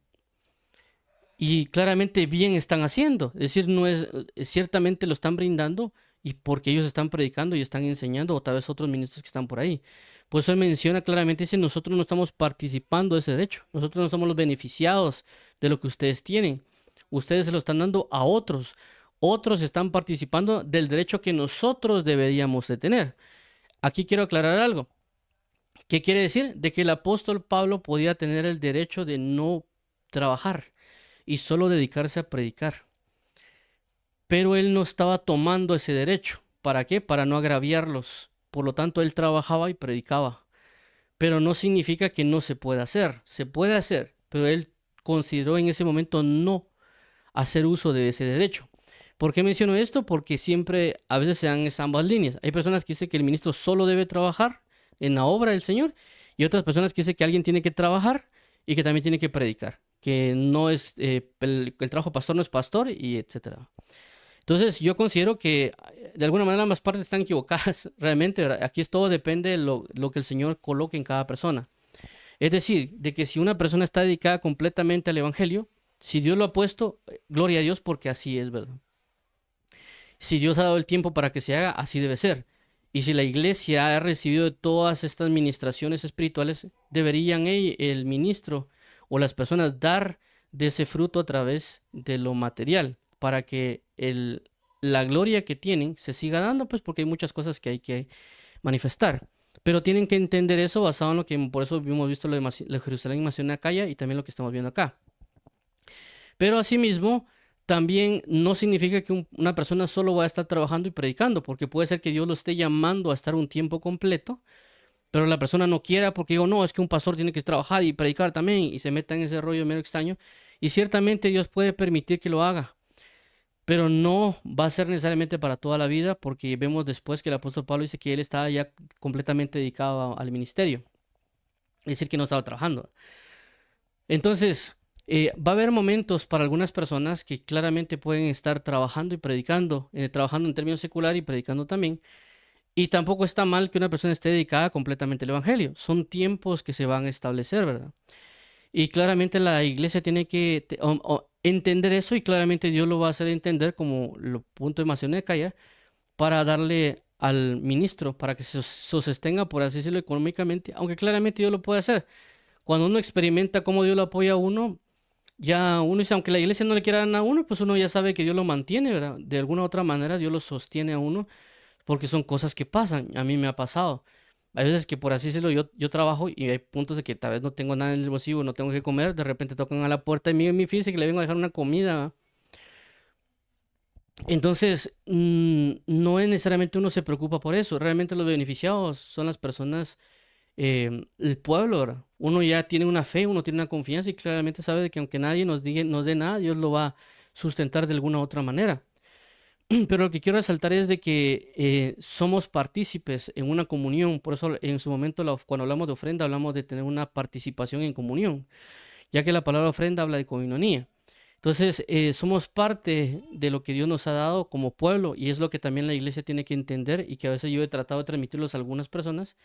Speaker 1: y claramente bien están haciendo, es decir, no es, ciertamente lo están brindando y porque ellos están predicando y están enseñando, o tal vez otros ministros que están por ahí. Por eso él menciona claramente, dice, nosotros no estamos participando de ese derecho, nosotros no somos los beneficiados de lo que ustedes tienen, ustedes se lo están dando a otros, otros están participando del derecho que nosotros deberíamos de tener. Aquí quiero aclarar algo. ¿Qué quiere decir? De que el apóstol Pablo podía tener el derecho de no trabajar y solo dedicarse a predicar. Pero él no estaba tomando ese derecho. ¿Para qué? Para no agraviarlos. Por lo tanto, él trabajaba y predicaba. Pero no significa que no se pueda hacer. Se puede hacer, pero él consideró en ese momento no hacer uso de ese derecho. ¿Por qué menciono esto? Porque siempre, a veces se dan esas ambas líneas. Hay personas que dicen que el ministro solo debe trabajar en la obra del Señor y otras personas que dicen que alguien tiene que trabajar y que también tiene que predicar, que no es, el trabajo pastor no es pastor y etcétera. Entonces yo considero que de alguna manera ambas partes están equivocadas realmente, ¿verdad? Aquí es todo depende de lo que el Señor coloque en cada persona. Es decir, de que si una persona está dedicada completamente al Evangelio, si Dios lo ha puesto, gloria a Dios porque así es, ¿verdad? Si Dios ha dado el tiempo para que se haga, así debe ser. Y si la iglesia ha recibido de todas estas ministraciones espirituales, deberían el ministro o las personas dar de ese fruto a través de lo material, para que la gloria que tienen se siga dando, pues porque hay muchas cosas que hay que manifestar. Pero tienen que entender eso basado en lo que, por eso hemos visto lo de Jerusalén, Macedonia, Acaya y también lo que estamos viendo acá. Pero asimismo, también no significa que una persona solo va a estar trabajando y predicando, porque puede ser que Dios lo esté llamando a estar un tiempo completo, pero la persona no quiera porque digo, no, es que un pastor tiene que trabajar y predicar también y se meta en ese rollo medio extraño. Y ciertamente Dios puede permitir que lo haga, pero no va a ser necesariamente para toda la vida, porque vemos después que el apóstol Pablo dice que él estaba ya completamente dedicado al ministerio, es decir, que no estaba trabajando. Entonces, va a haber momentos para algunas personas que claramente pueden estar trabajando y predicando, trabajando en términos secular y predicando también. Y tampoco está mal que una persona esté dedicada completamente al Evangelio. Son tiempos que se van a establecer, ¿verdad? Y claramente la iglesia tiene que entender eso y claramente Dios lo va a hacer entender como lo punto de Macedonia Acaya para darle al ministro para que se sostenga, por así decirlo, económicamente, aunque claramente Dios lo puede hacer. Cuando uno experimenta cómo Dios lo apoya a uno, ya uno dice, aunque la iglesia no le quiera dar nada a uno, pues uno ya sabe que Dios lo mantiene, ¿verdad? De alguna u otra manera Dios lo sostiene a uno porque son cosas que pasan. A mí me ha pasado. Hay veces que por así decirlo, yo trabajo y hay puntos de que tal vez no tengo nada en el bolsillo, no tengo que comer, de repente tocan a la puerta y mi fíjese que le vengo a dejar una comida. Entonces, no es necesariamente uno se preocupa por eso. Realmente los beneficiados son las personas, el pueblo, ¿verdad? Uno ya tiene una fe, uno tiene una confianza y claramente sabe de que aunque nadie nos dé nada, Dios lo va a sustentar de alguna u otra manera. Pero lo que quiero resaltar es de que somos partícipes en una comunión. Por eso en su momento, cuando hablamos de ofrenda, hablamos de tener una participación en comunión, ya que la palabra ofrenda habla de coinonía. Entonces, somos parte de lo que Dios nos ha dado como pueblo y es lo que también la iglesia tiene que entender y que a veces yo he tratado de transmitirlos a algunas personas.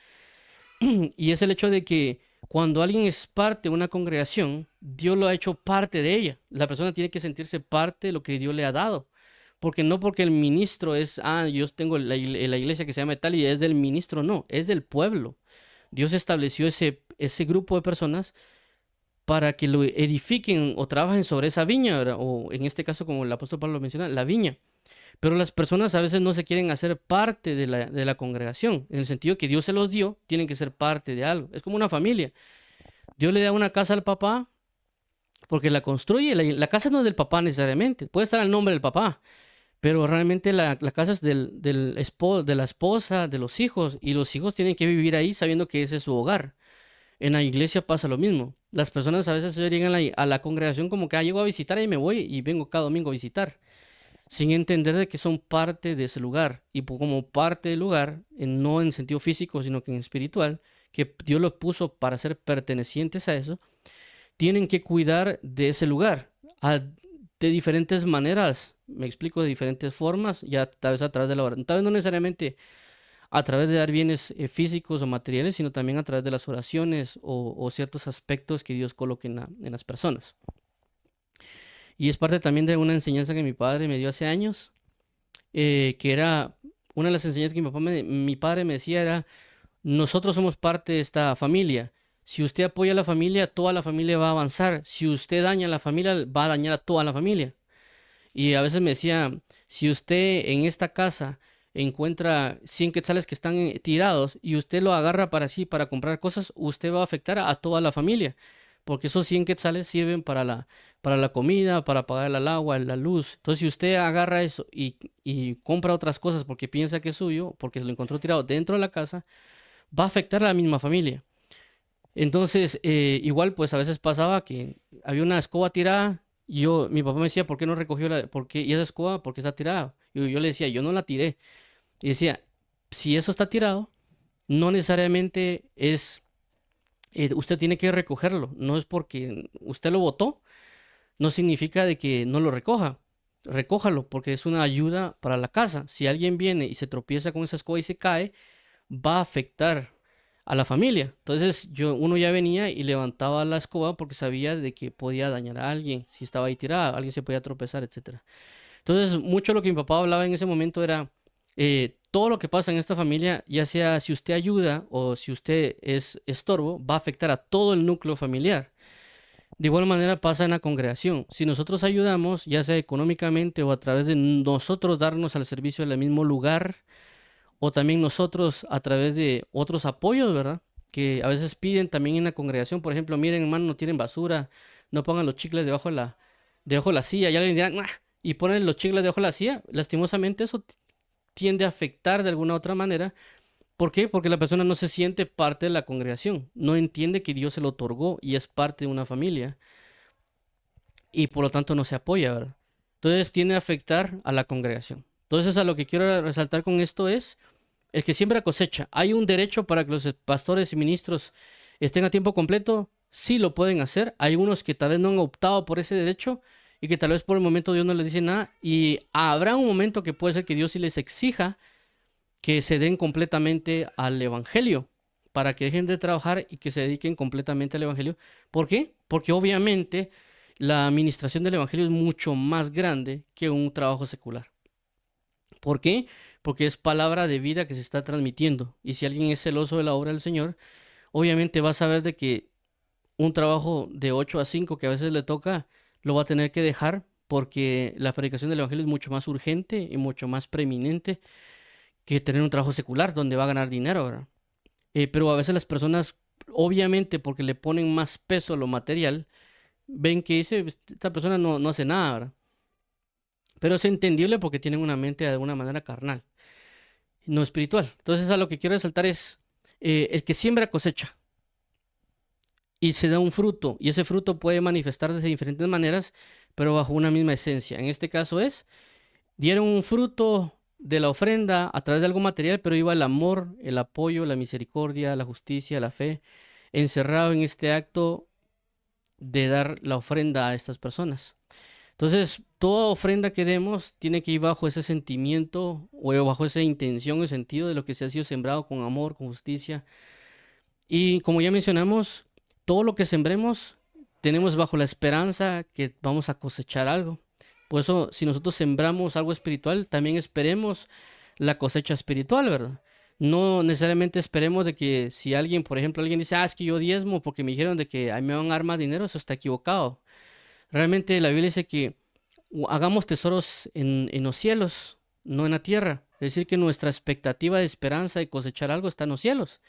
Speaker 1: Y es el hecho de que cuando alguien es parte de una congregación, Dios lo ha hecho parte de ella. La persona tiene que sentirse parte de lo que Dios le ha dado. Porque no porque el ministro es, yo tengo la iglesia que se llama tal y es del ministro, no, es del pueblo. Dios estableció ese grupo de personas para que lo edifiquen o trabajen sobre esa viña, ¿verdad? O en este caso, como el apóstol Pablo menciona, la viña. Pero las personas a veces no se quieren hacer parte de la congregación, en el sentido que Dios se los dio, tienen que ser parte de algo. Es como una familia. Dios le da una casa al papá porque la construye. La casa no es del papá necesariamente, puede estar al nombre del papá, pero realmente la casa es de la esposa, de los hijos, y los hijos tienen que vivir ahí sabiendo que ese es su hogar. En la iglesia pasa lo mismo. Las personas a veces llegan a la congregación como que llego a visitar y me voy y vengo cada domingo a visitar, sin entender de que son parte de ese lugar. Y como parte del lugar, no en sentido físico, sino que en espiritual, que Dios los puso para ser pertenecientes a eso, tienen que cuidar de ese lugar de diferentes maneras. Me explico, de diferentes formas, ya tal vez a través de la oración, tal vez no necesariamente a través de dar bienes físicos o materiales, sino también a través de las oraciones o ciertos aspectos que Dios coloque en las personas. Y es parte también de una enseñanza que mi padre me dio hace años, que era una de las enseñanzas que mi padre me decía era, nosotros somos parte de esta familia. Si usted apoya a la familia, toda la familia va a avanzar. Si usted daña a la familia, va a dañar a toda la familia. Y a veces me decía, si usted en esta casa encuentra 100 quetzales que están tirados y usted lo agarra para sí, para comprar cosas, usted va a afectar a toda la familia, porque esos 100 quetzales sirven para la comida, para pagar el agua, la luz. Entonces, si usted agarra eso y compra otras cosas porque piensa que es suyo, porque se lo encontró tirado dentro de la casa, va a afectar a la misma familia. Entonces, igual, pues a veces pasaba que había una escoba tirada y mi papá me decía, ¿por qué no recogió y esa escoba, por qué está tirada? Y yo le decía, yo no la tiré. Y decía, si eso está tirado, no necesariamente usted tiene que recogerlo. No es porque usted lo botó, no significa de que no lo recoja. Recójalo, porque es una ayuda para la casa. Si alguien viene y se tropieza con esa escoba y se cae, va a afectar a la familia. Entonces uno ya venía y levantaba la escoba porque sabía de que podía dañar a alguien, si estaba ahí tirada, alguien se podía tropezar, etcétera. Entonces, mucho lo que mi papá hablaba en ese momento era todo lo que pasa en esta familia, ya sea si usted ayuda o si usted es estorbo, va a afectar a todo el núcleo familiar. De igual manera pasa en la congregación. Si nosotros ayudamos, ya sea económicamente o a través de nosotros darnos al servicio del mismo lugar, o también nosotros a través de otros apoyos, ¿verdad? Que a veces piden también en la congregación, por ejemplo, miren, hermano, no tienen basura, no pongan los chicles debajo de la silla, y alguien dirá, "Nah", y ponen los chicles debajo de la silla. Lastimosamente eso tiende a afectar de alguna otra manera. ¿Por qué? Porque la persona no se siente parte de la congregación, no entiende que Dios se lo otorgó y es parte de una familia, y por lo tanto no se apoya, ¿verdad? Entonces tiende a afectar a la congregación. Entonces a lo que quiero resaltar con esto es el que siembra cosecha. ¿Hay un derecho para que los pastores y ministros estén a tiempo completo? Sí lo pueden hacer. Hay unos que tal vez no han optado por ese derecho y que tal vez por el momento Dios no les dice nada. Y habrá un momento que puede ser que Dios sí les exija que se den completamente al evangelio para que dejen de trabajar y que se dediquen completamente al evangelio. ¿Por qué? Porque obviamente la administración del evangelio es mucho más grande que un trabajo secular. ¿Por qué? Porque es palabra de vida que se está transmitiendo. Y si alguien es celoso de la obra del Señor, obviamente va a saber de que un trabajo de 8 a 5 que a veces le toca, lo va a tener que dejar porque la predicación del Evangelio es mucho más urgente y mucho más preeminente que tener un trabajo secular donde va a ganar dinero, ¿verdad? Pero a veces las personas, obviamente porque le ponen más peso a lo material, ven que dice, esta persona no hace nada, ¿verdad? Pero es entendible porque tienen una mente de alguna manera carnal, no espiritual. Entonces, a lo que quiero resaltar es, el que siembra cosecha y se da un fruto, y ese fruto puede manifestar de diferentes maneras, pero bajo una misma esencia. En este caso es, dieron un fruto de la ofrenda a través de algo material, pero iba el amor, el apoyo, la misericordia, la justicia, la fe, encerrado en este acto de dar la ofrenda a estas personas. Entonces, toda ofrenda que demos tiene que ir bajo ese sentimiento o bajo esa intención y sentido de lo que se ha sido sembrado con amor, con justicia. Y como ya mencionamos, todo lo que sembremos tenemos bajo la esperanza que vamos a cosechar algo. Por eso, si nosotros sembramos algo espiritual, también esperemos la cosecha espiritual, ¿verdad? No necesariamente esperemos de que si alguien, por ejemplo, alguien dice, es que yo diezmo porque me dijeron de que a mí me van a dar más dinero, eso está equivocado. Realmente la Biblia dice que hagamos tesoros en los cielos, no en la tierra. Es decir, que nuestra expectativa de esperanza de cosechar algo está en los cielos.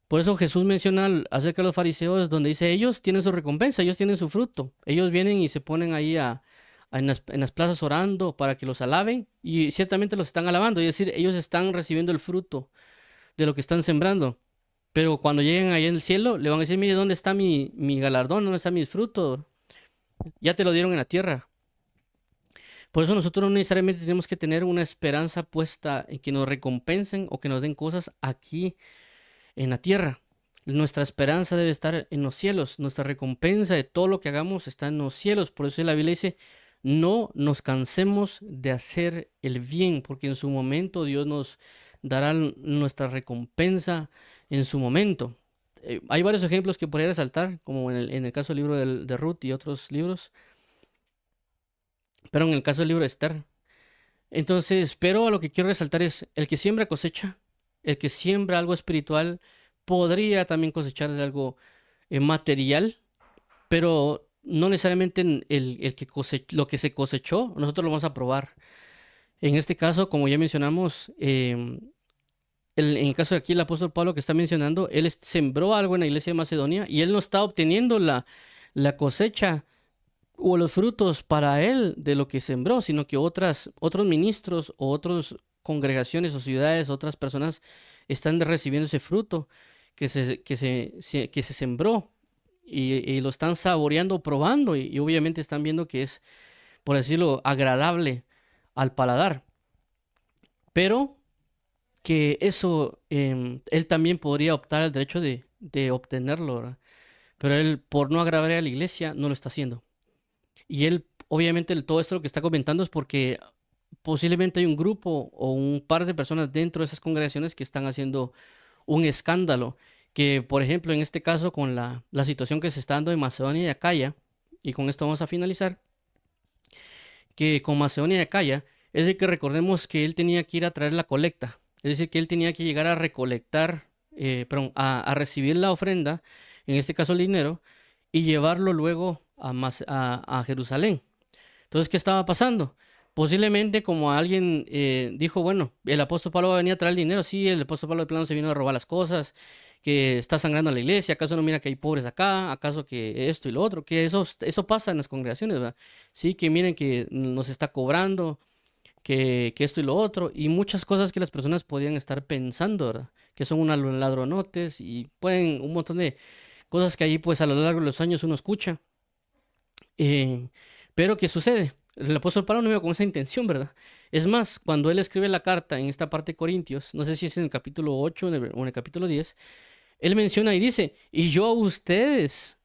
Speaker 1: Por eso Jesús menciona acerca de los fariseos, donde dice, ellos tienen su recompensa, ellos tienen su fruto. Ellos vienen y se ponen ahí en las plazas orando para que los alaben, y ciertamente los están alabando. Es decir, ellos están recibiendo el fruto de lo que están sembrando. Pero cuando lleguen ahí en el cielo, le van a decir, mire, ¿dónde está mi galardón? ¿Dónde está mi fruto? Ya te lo dieron en la tierra. Por eso nosotros no necesariamente tenemos que tener una esperanza puesta en que nos recompensen o que nos den cosas aquí en la tierra. Nuestra esperanza debe estar en los cielos. Nuestra recompensa de todo lo que hagamos está en los cielos. Por eso la Biblia dice, no nos cansemos de hacer el bien, porque en su momento Dios nos dará nuestra recompensa en su momento. Hay varios ejemplos que podría resaltar, como en el caso del libro de Ruth y otros libros, pero en el caso del libro de Esther. Entonces, pero a lo que quiero resaltar es, el que siembra cosecha, el que siembra algo espiritual, podría también cosechar de algo material, pero no necesariamente lo que se cosechó, nosotros lo vamos a probar. En este caso, como ya mencionamos, en el caso de aquí, el apóstol Pablo que está mencionando, él sembró algo en la iglesia de Macedonia y él no está obteniendo la cosecha o los frutos para él de lo que sembró, sino que otros ministros o otras congregaciones o ciudades, otras personas están recibiendo ese fruto que se sembró y lo están saboreando, probando y obviamente están viendo que es, por decirlo, agradable al paladar. Pero que eso, él también podría optar al derecho de obtenerlo, ¿verdad? Pero él, por no agravar a la iglesia, no lo está haciendo. Y él, obviamente, todo esto lo que está comentando es porque posiblemente hay un grupo o un par de personas dentro de esas congregaciones que están haciendo un escándalo. Que, por ejemplo, en este caso, con la situación que se está dando en Macedonia y Acaya, y con esto vamos a finalizar, que con Macedonia y Acaya, es de que recordemos que él tenía que ir a traer la colecta. Es decir, que él tenía que llegar a recolectar, perdón, a recibir la ofrenda, en este caso el dinero, y llevarlo luego a Jerusalén. Entonces, ¿qué estaba pasando? Posiblemente como alguien dijo, bueno, el apóstol Pablo va a venir a traer el dinero, sí, el apóstol Pablo de plano se vino a robar las cosas, que está sangrando a la iglesia, ¿acaso no mira que hay pobres acá? ¿Acaso que esto y lo otro? Que eso pasa en las congregaciones, ¿verdad? Sí, que miren que nos está cobrando, que esto y lo otro, y muchas cosas que las personas podrían estar pensando, ¿verdad? Que son unos ladronotes y pueden un montón de cosas que ahí pues a lo largo de los años uno escucha. Eh, pero ¿qué sucede? El apóstol Pablo no iba con esa intención, ¿verdad? Es más, cuando él escribe la carta en esta parte de Corintios, no sé si es en el capítulo 8 o en el capítulo 10, él menciona y dice, y yo a ustedes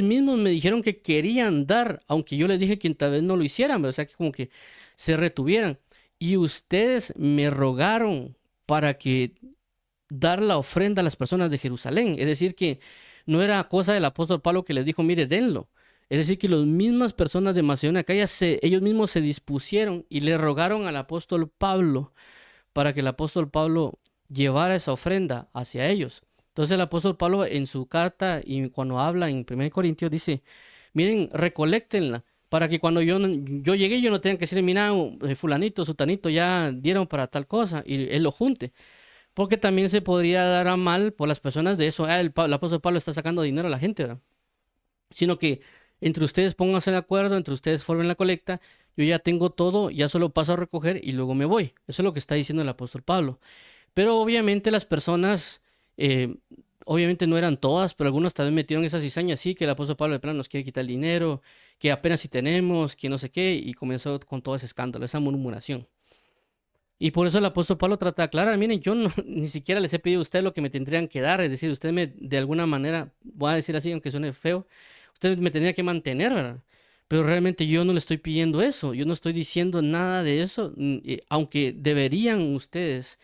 Speaker 1: mismos me dijeron que querían dar, aunque yo les dije que tal vez no lo hicieran, ¿verdad? O sea, que como que se retuvieran. Y ustedes me rogaron para que dar la ofrenda a las personas de Jerusalén. Es decir, que no era cosa del apóstol Pablo que les dijo, mire, denlo. Es decir, que las mismas personas de Macedonia Acaya ellos mismos se dispusieron y le rogaron al apóstol Pablo para que el apóstol Pablo llevara esa ofrenda hacia ellos. Entonces el apóstol Pablo en su carta y cuando habla en 1 Corintios dice, miren, recoléctenla, para que cuando yo, yo llegué yo no tenga que decir, mira, fulanito, sutanito, ya dieron para tal cosa, y él lo junte. Porque también se podría dar a mal por las personas de eso, el apóstol Pablo está sacando dinero a la gente, ¿verdad? Sino que entre ustedes pónganse de acuerdo, entre ustedes formen la colecta, yo ya tengo todo, ya solo paso a recoger y luego me voy. Eso es lo que está diciendo el apóstol Pablo. Pero obviamente las personas, eh, obviamente no eran todas, pero algunos también metieron esas cizañas, sí, que el apóstol Pablo de plano nos quiere quitar el dinero, que apenas si tenemos, que no sé qué, y comenzó con todo ese escándalo, esa murmuración. Y por eso el apóstol Pablo trata de aclarar, miren, yo no, ni siquiera les he pedido a ustedes lo que me tendrían que dar, es decir, ustedes me, de alguna manera, voy a decir así, aunque suene feo, ustedes me tendrían que mantener, ¿verdad? Pero realmente yo no le estoy pidiendo eso, yo no estoy diciendo nada de eso, aunque deberían ustedes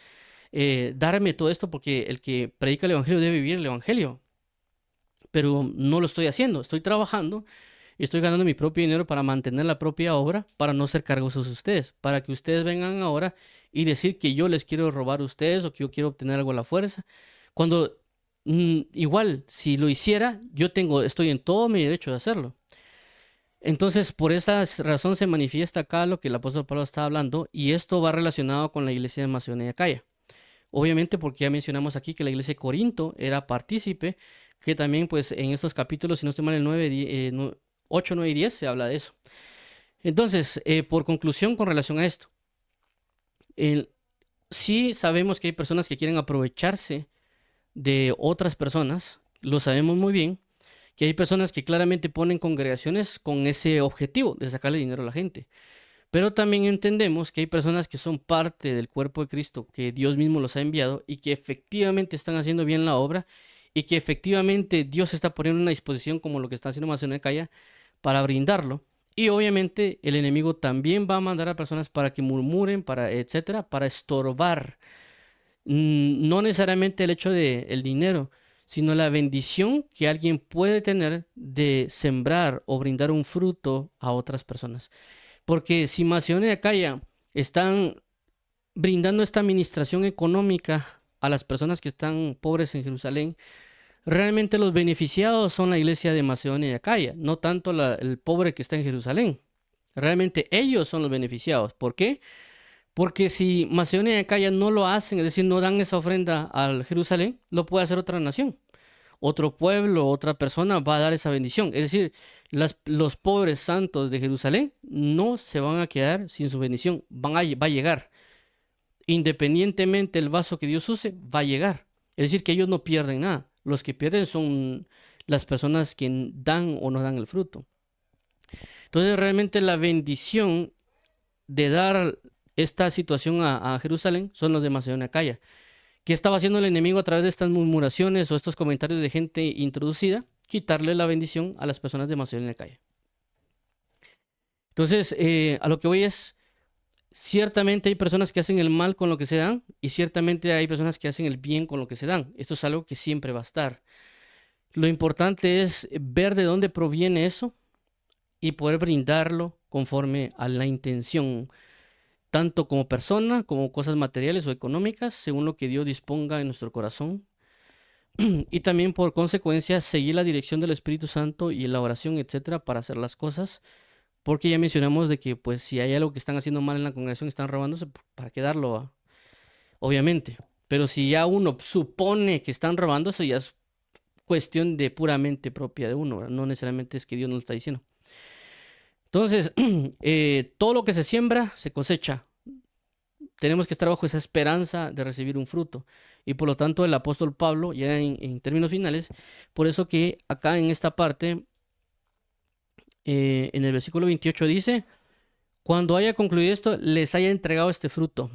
Speaker 1: darme todo esto porque el que predica el evangelio debe vivir el evangelio, pero no lo estoy haciendo, estoy trabajando y estoy ganando mi propio dinero para mantener la propia obra, para no ser cargosos ustedes, para que ustedes vengan ahora y decir que yo les quiero robar a ustedes o que yo quiero obtener algo a la fuerza, cuando igual si lo hiciera, yo tengo, estoy en todo mi derecho de hacerlo. Entonces, por esa razón se manifiesta acá lo que el apóstol Pablo está hablando y esto va relacionado con la iglesia de Macedonia y Acaya. Obviamente porque ya mencionamos aquí que la iglesia de Corinto era partícipe, que también pues en estos capítulos, si no estoy mal, el 9, 8, 9 y 10 se habla de eso. Entonces, por conclusión con relación a esto, el- sí sabemos que hay personas que quieren aprovecharse de otras personas, lo sabemos muy bien, que hay personas que claramente ponen congregaciones con ese objetivo de sacarle dinero a la gente. Pero también entendemos que hay personas que son parte del cuerpo de Cristo, que Dios mismo los ha enviado y que efectivamente están haciendo bien la obra y que efectivamente Dios está poniendo una disposición como lo que está haciendo Macedonia Acaya para brindarlo. Y obviamente el enemigo también va a mandar a personas para que murmuren, para etcétera, para estorbar. No necesariamente el hecho de el dinero, sino la bendición que alguien puede tener de sembrar o brindar un fruto a otras personas. Porque si Macedonia y Acaya están brindando esta administración económica a las personas que están pobres en Jerusalén, realmente los beneficiados son la iglesia de Macedonia y Acaya, no tanto el pobre que está en Jerusalén. Realmente ellos son los beneficiados. ¿Por qué? Porque si Macedonia y Acaya no lo hacen, es decir, no dan esa ofrenda al Jerusalén, lo puede hacer otra nación, otro pueblo, otra persona va a dar esa bendición. Es decir, los pobres santos de Jerusalén no se van a quedar sin su bendición, va a llegar. Independientemente del vaso que Dios use, va a llegar. Es decir, que ellos no pierden nada. Los que pierden son las personas que dan o no dan el fruto. Entonces, realmente la bendición de dar esta situación a Jerusalén son los de Macedonia Acaya. ¿Qué estaba haciendo el enemigo a través de estas murmuraciones o estos comentarios de gente introducida? Quitarle la bendición a las personas de Macedonia Acaya. Entonces, a lo que voy es, ciertamente hay personas que hacen el mal con lo que se dan y ciertamente hay personas que hacen el bien con lo que se dan. Esto es algo que siempre va a estar. Lo importante es ver de dónde proviene eso y poder brindarlo conforme a la intención, tanto como persona, como cosas materiales o económicas, según lo que Dios disponga en nuestro corazón. Y también por consecuencia seguir la dirección del Espíritu Santo y la oración, etcétera, para hacer las cosas. Porque ya mencionamos de que pues si hay algo que están haciendo mal en la congregación, están robándose, ¿para qué darlo? Obviamente. Pero si ya uno supone que están robándose, ya es cuestión de puramente propia de uno, ¿verdad? No necesariamente es que Dios nos lo está diciendo. Entonces, todo lo que se siembra, se cosecha. Tenemos que estar bajo esa esperanza de recibir un fruto. Y por lo tanto, el apóstol Pablo, ya en términos finales, por eso que acá en esta parte, en el versículo 28 dice, cuando haya concluido esto, les haya entregado este fruto.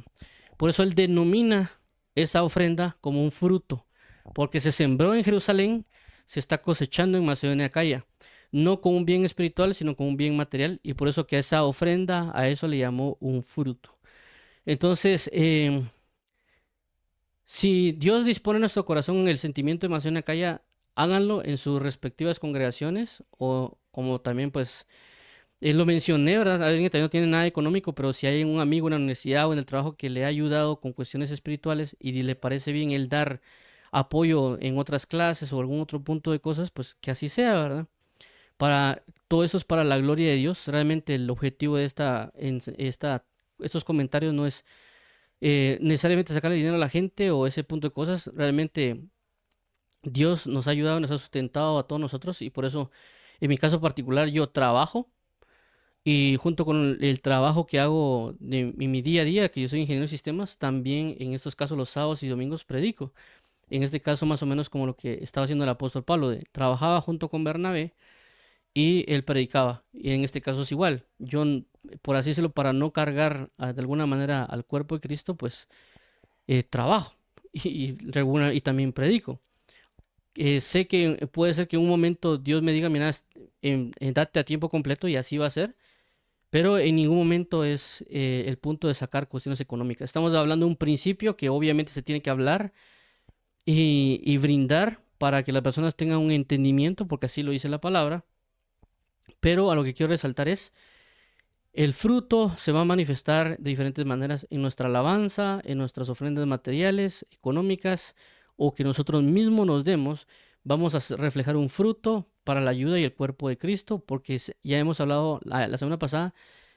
Speaker 1: Por eso él denomina esa ofrenda como un fruto, porque se sembró en Jerusalén, se está cosechando en Macedonia Acaya, no con un bien espiritual, sino con un bien material, y por eso que a esa ofrenda, a eso le llamó un fruto. Entonces, si Dios dispone en nuestro corazón en el sentimiento de Macedonia Acaya, háganlo en sus respectivas congregaciones, o como también pues lo mencioné, ¿verdad? Alguien que también no tiene nada económico, pero si hay un amigo en la universidad o en el trabajo que le ha ayudado con cuestiones espirituales y le parece bien el dar apoyo en otras clases o algún otro punto de cosas, pues que así sea, ¿verdad? Para todo eso es para la gloria de Dios. Realmente el objetivo de estos comentarios no es necesariamente sacarle dinero a la gente o ese punto de cosas. Realmente Dios nos ha ayudado, nos ha sustentado a todos nosotros y por eso, en mi caso particular, yo trabajo y junto con el trabajo que hago en mi día a día, que yo soy ingeniero de sistemas, también en estos casos los sábados y domingos predico. En este caso más o menos como lo que estaba haciendo el apóstol Pablo, trabajaba junto con Bernabé y él predicaba. Y en este caso es igual. Yo, por así decirlo, para no cargar de alguna manera al cuerpo de Cristo, pues trabajo y también predico. Sé que puede ser que en un momento Dios me diga, mira, date a tiempo completo y así va a ser, pero en ningún momento es el punto de sacar cuestiones económicas. Estamos hablando de un principio que obviamente se tiene que hablar y brindar para que las personas tengan un entendimiento, porque así lo dice la palabra, pero a lo que quiero resaltar es, el fruto se va a manifestar de diferentes maneras en nuestra alabanza, en nuestras ofrendas materiales, económicas, o que nosotros mismos nos demos. Vamos a reflejar un fruto para la ayuda y el cuerpo de Cristo, porque ya hemos hablado la semana pasada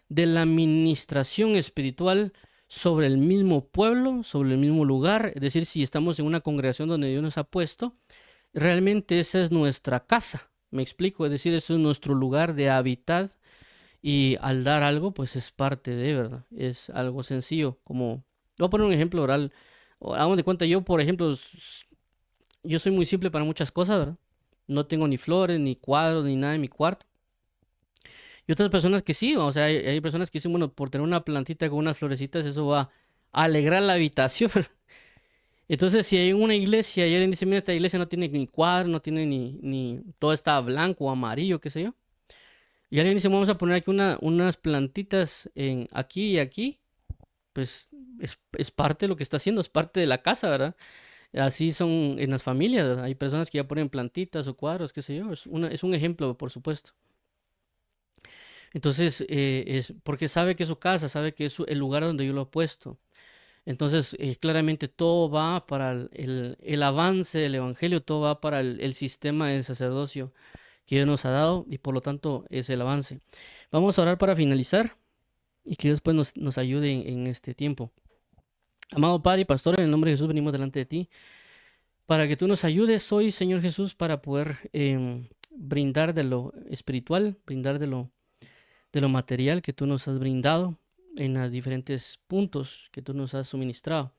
Speaker 1: de la administración espiritual sobre el mismo pueblo, sobre el mismo lugar. Es decir, si estamos en una congregación donde Dios nos ha puesto, realmente esa es nuestra casa. Me explico, es decir, eso es nuestro lugar de hábitat y al dar algo, pues es parte de, ¿verdad? Es algo sencillo, como, voy a poner un ejemplo oral. Hagamos de cuenta, yo, por ejemplo, yo soy muy simple para muchas cosas, ¿verdad? No tengo ni flores, ni cuadros, ni nada en mi cuarto. Y otras personas que sí, o sea, hay personas que dicen, bueno, por tener una plantita con unas florecitas, eso va a alegrar la habitación. Entonces, si hay una iglesia y alguien dice, mira, esta iglesia no tiene ni cuadro, no tiene ni todo está blanco o amarillo, qué sé yo. Y alguien dice, vamos a poner aquí unas plantitas aquí y aquí, pues es parte de lo que está haciendo, es parte de la casa, ¿verdad? Así son en las familias, ¿verdad? Hay personas que ya ponen plantitas o cuadros, qué sé yo, es un ejemplo, por supuesto. Entonces, es porque sabe que es su casa, sabe que es el lugar donde yo lo he puesto. Entonces, claramente todo va para el avance del evangelio, todo va para el sistema de sacerdocio que Dios nos ha dado y por lo tanto es el avance. Vamos a orar para finalizar y que Dios pues nos ayude en este tiempo. Amado Padre y Pastor, en el nombre de Jesús venimos delante de ti para que tú nos ayudes hoy, Señor Jesús, para poder brindar de lo espiritual, brindar de lo material que tú nos has brindado en los diferentes puntos que tú nos has suministrado.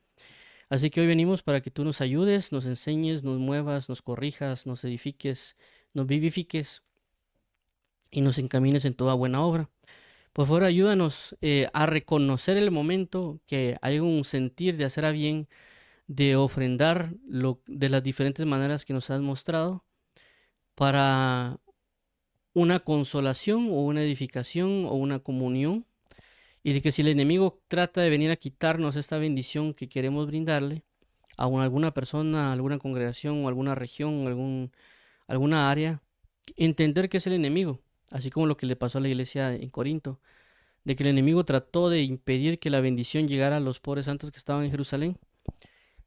Speaker 1: Así que hoy venimos para que tú nos ayudes, nos enseñes, nos muevas, nos corrijas, nos edifiques, nos vivifiques y nos encamines en toda buena obra. Por favor, ayúdanos a reconocer el momento que hay un sentir de hacer a bien, de ofrendar de las diferentes maneras que nos has mostrado para una consolación o una edificación o una comunión. Y de que si el enemigo trata de venir a quitarnos esta bendición que queremos brindarle a alguna persona, a alguna congregación o alguna región, alguna área, entender que es el enemigo, así como lo que le pasó a la iglesia en Corinto, de que el enemigo trató de impedir que la bendición llegara a los pobres santos que estaban en Jerusalén,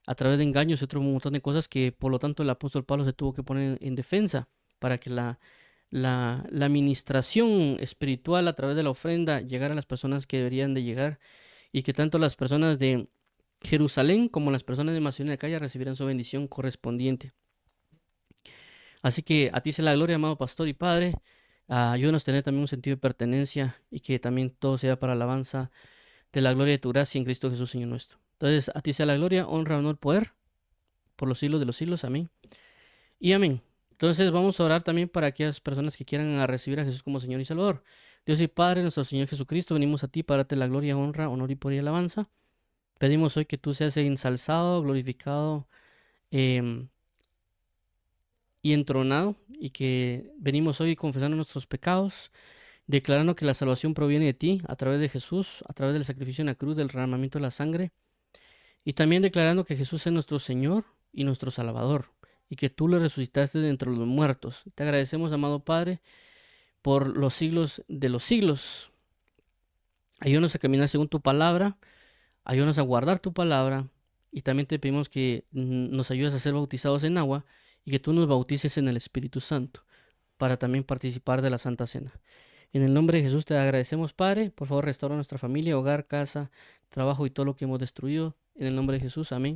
Speaker 1: a través de engaños y otro montón de cosas que por lo tanto el apóstol Pablo se tuvo que poner en defensa para que la administración espiritual a través de la ofrenda llegara a las personas que deberían de llegar y que tanto las personas de Jerusalén como las personas de Macedonia de Acaya recibieran su bendición correspondiente. Así que a ti sea la gloria, amado pastor y padre. Ayúdanos a tener también un sentido de pertenencia y que también todo sea para alabanza de la gloria de tu gracia en Cristo Jesús, Señor nuestro. Entonces, a ti sea la gloria, honra, honor, poder, por los siglos de los siglos. Amén. Y amén. Entonces, vamos a orar también para aquellas personas que quieran recibir a Jesús como Señor y Salvador. Dios y Padre, nuestro Señor Jesucristo, venimos a ti para darte la gloria, honra, honor y poder y alabanza. Pedimos hoy que tú seas ensalzado, glorificado y entronado, y que venimos hoy confesando nuestros pecados, declarando que la salvación proviene de ti a través de Jesús, a través del sacrificio en la cruz, del derramamiento de la sangre, y también declarando que Jesús es nuestro Señor y nuestro Salvador, y que tú le resucitaste de entre los muertos. Te agradecemos, amado Padre, por los siglos de los siglos. Ayúdanos a caminar según tu palabra, ayúdanos a guardar tu palabra, y también te pedimos que nos ayudes a ser bautizados en agua, y que tú nos bautices en el Espíritu Santo. para también participar de la Santa Cena. En el nombre de Jesús te agradecemos, Padre. Por favor, restaura nuestra familia, hogar, casa, trabajo y todo lo que hemos destruido. En el nombre de Jesús, amén.